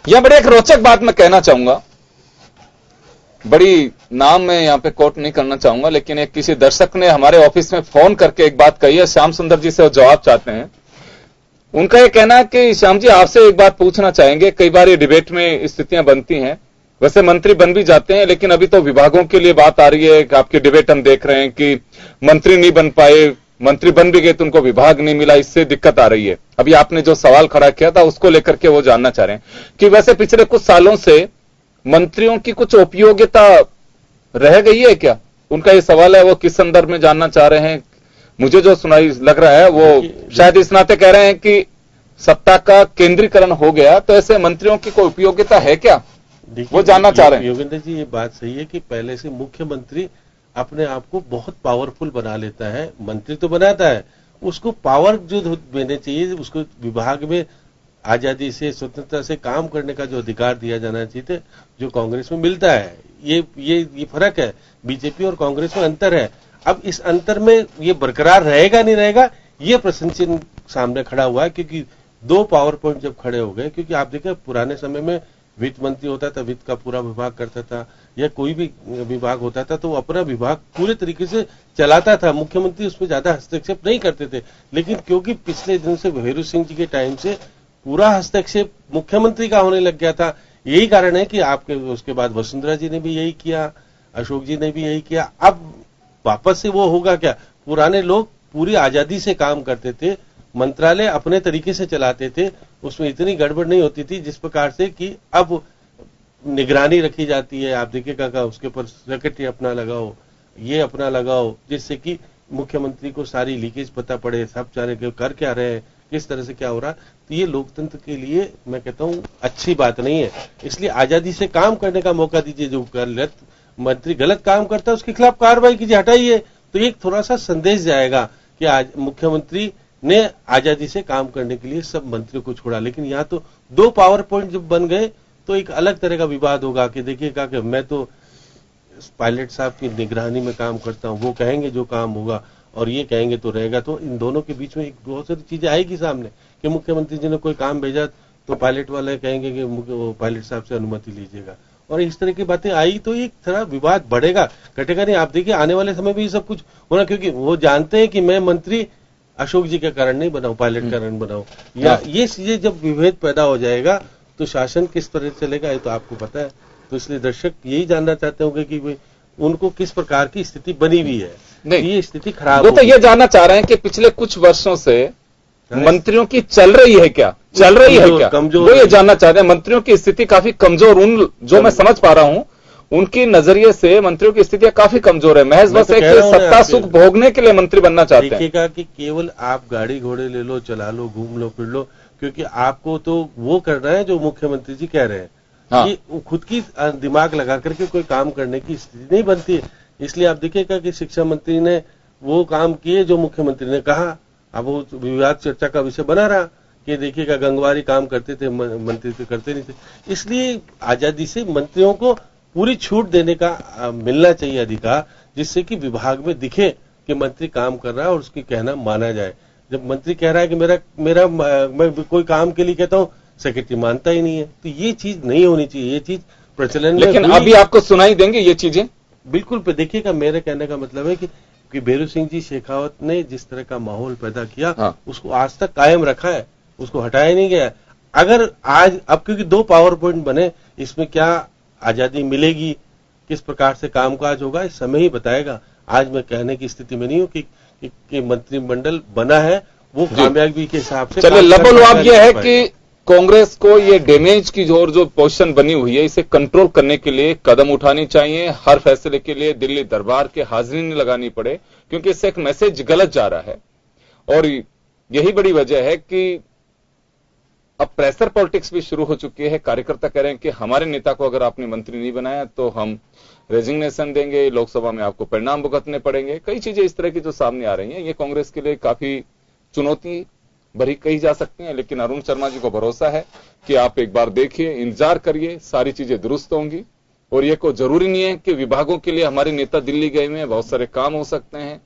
यह बड़ी एक रोचक बात मैं कहना चाहूंगा, बड़ी नाम मैं यहां पे कोट नहीं करना चाहूंगा, लेकिन एक किसी दर्शक ने हमारे ऑफिस में फोन करके एक बात कही है, श्याम सुंदर जी से वो जवाब चाहते हैं। उनका यह कहना है कि श्याम जी आपसे एक बात पूछना चाहेंगे, कई बार ये डिबेट में स्थितियां बनती हैं, वैसे मंत्री बन भी जाते हैं, लेकिन अभी तो विभागों के लिए बात आ रही है कि आपकी डिबेट हम देख रहे हैं कि मंत्री नहीं बन पाए, मंत्री बन भी गए तो उनको विभाग नहीं मिला, इससे दिक्कत आ रही है। अभी आपने जो सवाल खड़ा किया था उसको लेकर के वो जानना चाह रहे हैं कि वैसे पिछले कुछ सालों से मंत्रियों की कुछ उपयोगिता रह गई है क्या? उनका ये सवाल है, वो किस संदर्भ में जानना चाह रहे हैं। मुझे जो सुनाई लग रहा है वो शायद इस नाते कह रहे हैं कि सत्ता का केंद्रीकरण हो गया, तो ऐसे मंत्रियों की कोई उपयोगिता है क्या, वो जानना चाह रहे हैं। योगेंद्र जी ये बात सही है कि पहले से मुख्यमंत्री अपने आप को बहुत पावरफुल बना लेता है, मंत्री तो बनाता है, उसको पावर जो देने चाहिए, उसको विभाग में आजादी से स्वतंत्रता से काम करने का जो अधिकार दिया जाना चाहिए, जो कांग्रेस में मिलता है। ये फर्क है, बीजेपी और कांग्रेस में अंतर है। अब इस अंतर में ये बरकरार रहेगा नहीं रहेगा, ये प्रश्न चिन्ह सामने खड़ा हुआ है, क्योंकि 2 पावर पॉइंट जब खड़े हो गए, क्योंकि आप देखें पुराने समय में वित्त मंत्री होता था, वित्त का पूरा विभाग करता था, या कोई भी विभाग होता था तो वो अपना विभाग पूरे तरीके से चलाता था, मुख्यमंत्री उसमें ज्यादा हस्तक्षेप नहीं करते थे। लेकिन क्योंकि पिछले दिन से भैरू सिंह जी के टाइम से पूरा हस्तक्षेप मुख्यमंत्री का होने लग गया था, यही कारण है कि आपके उसके बाद वसुंधरा जी ने भी यही किया, अशोक जी ने भी यही किया। अब वापस से वो होगा क्या? पुराने लोग पूरी आजादी से काम करते थे, मंत्रालय अपने तरीके से चलाते थे, उसमें इतनी गड़बड़ नहीं होती थी जिस प्रकार से कि अब निगरानी रखी जाती है। आप देखिएगा उसके ऊपर सेक्रेटरी अपना लगाओ, ये अपना लगाओ, जिससे कि मुख्यमंत्री को सारी लीकेज पता पड़े, सब चारे कर क्या रहे हैं, किस तरह से क्या हो रहा। तो ये लोकतंत्र के लिए मैं कहता हूँ अच्छी बात नहीं है। इसलिए आजादी से काम करने का मौका दीजिए। जो गलत मंत्री गलत काम करता है उसके खिलाफ कार्रवाई कीजिए, हटाइए। तो एक थोड़ा सा संदेश जाएगा कि आज मुख्यमंत्री ने आजादी से काम करने के लिए सब मंत्रियों को छोड़ा। लेकिन यहाँ तो 2 पावर पॉइंट जब बन गए तो एक अलग तरह का विवाद होगा कि देखिएगा कि मैं तो पायलट साहब की निगरानी में काम करता हूँ, वो कहेंगे जो काम होगा और ये कहेंगे तो रहेगा। तो इन दोनों के बीच में एक बहुत सारी चीजें आएगी सामने कि मुख्यमंत्री जी ने कोई काम भेजा तो पायलट वाले कहेंगे कि पायलट साहब से अनुमति लीजिएगा, और इस तरह की बातें आई तो एक थोड़ा विवाद बढ़ेगा, घटेगा नहीं। आप देखिए आने वाले समय में ये सब कुछ होना, क्योंकि वो जानते हैं कि मैं मंत्री अशोक जी के कारण नहीं बनाऊं, पायलट के कारण बनाऊं, या ये चीजें जब विभेद पैदा हो जाएगा तो शासन किस तरह चलेगा ये तो आपको पता है। तो इसलिए दर्शक यही जानना चाहते होंगे कि भाई उनको किस प्रकार की स्थिति बनी हुई है। नहीं, ये स्थिति खराब, वो तो ये जानना चाह रहे हैं कि पिछले कुछ वर्षों से मंत्रियों की चल रही है क्या, चल रही है क्या, वो ये जानना चाहते हैं। मंत्रियों की स्थिति काफी कमजोर, उन जो मैं समझ पा रहा हूं उनकी नजरिए से मंत्रियों की स्थिति काफी कमजोर है। महज बस एक सत्ता सुख भोगने के लिए मंत्री बनना चाहते हैं। देखिएगा कि केवल आप गाड़ी घोड़े ले लो, चला लो, घूम लो, फिर लो, क्योंकि आपको तो वो करना है जो मुख्यमंत्री जी कह रहे हैं। हाँ। ये खुद की दिमाग लगा करके कोई काम करने की स्थिति नहीं बनती है। इसलिए आप देखिएगा कि शिक्षा मंत्री ने वो काम किए जो मुख्यमंत्री ने कहा। अब वो विवाद चर्चा का विषय बना रहा कि देखिएगा गंगवारी काम करते थे, मंत्री तो करते नहीं थे। इसलिए आजादी से मंत्रियों को पूरी छूट देने का मिलना चाहिए अधिकार, जिससे कि विभाग में दिखे कि मंत्री काम कर रहा है और उसकी कहना माना जाए। जब मंत्री कह रहा है कि मैं कोई काम के लिए कहता हूं, सेक्रेटरी मानता ही नहीं है, तो ये चीज नहीं होनी चाहिए। ये चीज प्रचलन में, लेकिन अभी आपको सुनाई देंगे ये चीजें बिल्कुल पे। देखिएगा मेरे कहने का मतलब है कि भैरू सिंह जी शेखावत ने जिस तरह का माहौल पैदा किया, हाँ। उसको आज तक कायम रखा है, उसको हटाया नहीं गया। अगर आज अब क्योंकि 2 पावर पॉइंट बने, इसमें क्या आजादी मिलेगी, किस प्रकार से कामकाज होगा, इस समय ही बताएगा। आज मैं कहने की स्थिति में नहीं हूं कि मंत्रिमंडल बना है वो कामयाबी के हिसाब से। चलिए, लबोलवाब ये है कि कांग्रेस को ये डैमेज की जो पोजीशन बनी हुई है, इसे कंट्रोल करने के लिए कदम उठानी चाहिए। हर फैसले के लिए दिल्ली दरबार के हाजिरी नहीं लगानी पड़े, क्योंकि इससे एक मैसेज गलत जा रहा है। और यही बड़ी वजह है कि अब प्रेशर पॉलिटिक्स भी शुरू हो चुकी है। कार्यकर्ता कह रहे हैं कि हमारे नेता को अगर आपने मंत्री नहीं बनाया तो हम रेजिग्नेशन देंगे, लोकसभा में आपको परिणाम भुगतने पड़ेंगे। कई चीजें इस तरह की जो सामने आ रही हैं, ये कांग्रेस के लिए काफी चुनौती भरी कही जा सकती हैं। लेकिन अरुण शर्मा जी को भरोसा है कि आप एक बार देखिए, इंतजार करिए, सारी चीजें दुरुस्त होंगी। और ये को जरूरी नहीं है कि विभागों के लिए हमारे नेता दिल्ली गए हुए हैं, बहुत सारे काम हो सकते हैं।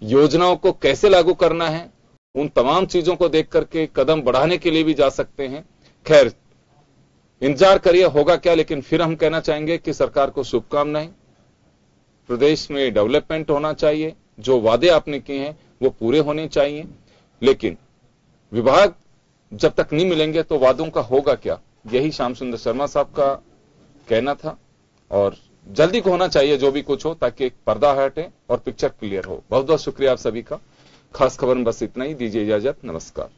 योजनाओं को कैसे लागू करना है, उन तमाम चीजों को देख करके कदम बढ़ाने के लिए भी जा सकते हैं। खैर, इंतजार करिए होगा क्या। लेकिन फिर हम कहना चाहेंगे कि सरकार को शुभकामनाएं। प्रदेश में डेवलपमेंट होना चाहिए, जो वादे आपने किए हैं वो पूरे होने चाहिए। लेकिन विभाग जब तक नहीं मिलेंगे तो वादों का होगा क्या, यही श्याम सुंदर शर्मा साहब का कहना था। और जल्दी को होना चाहिए जो भी कुछ हो, ताकि एक पर्दा हटे और पिक्चर क्लियर हो। बहुत बहुत शुक्रिया आप सभी का। खास खबर में बस इतना ही। दीजिए इजाजत, नमस्कार।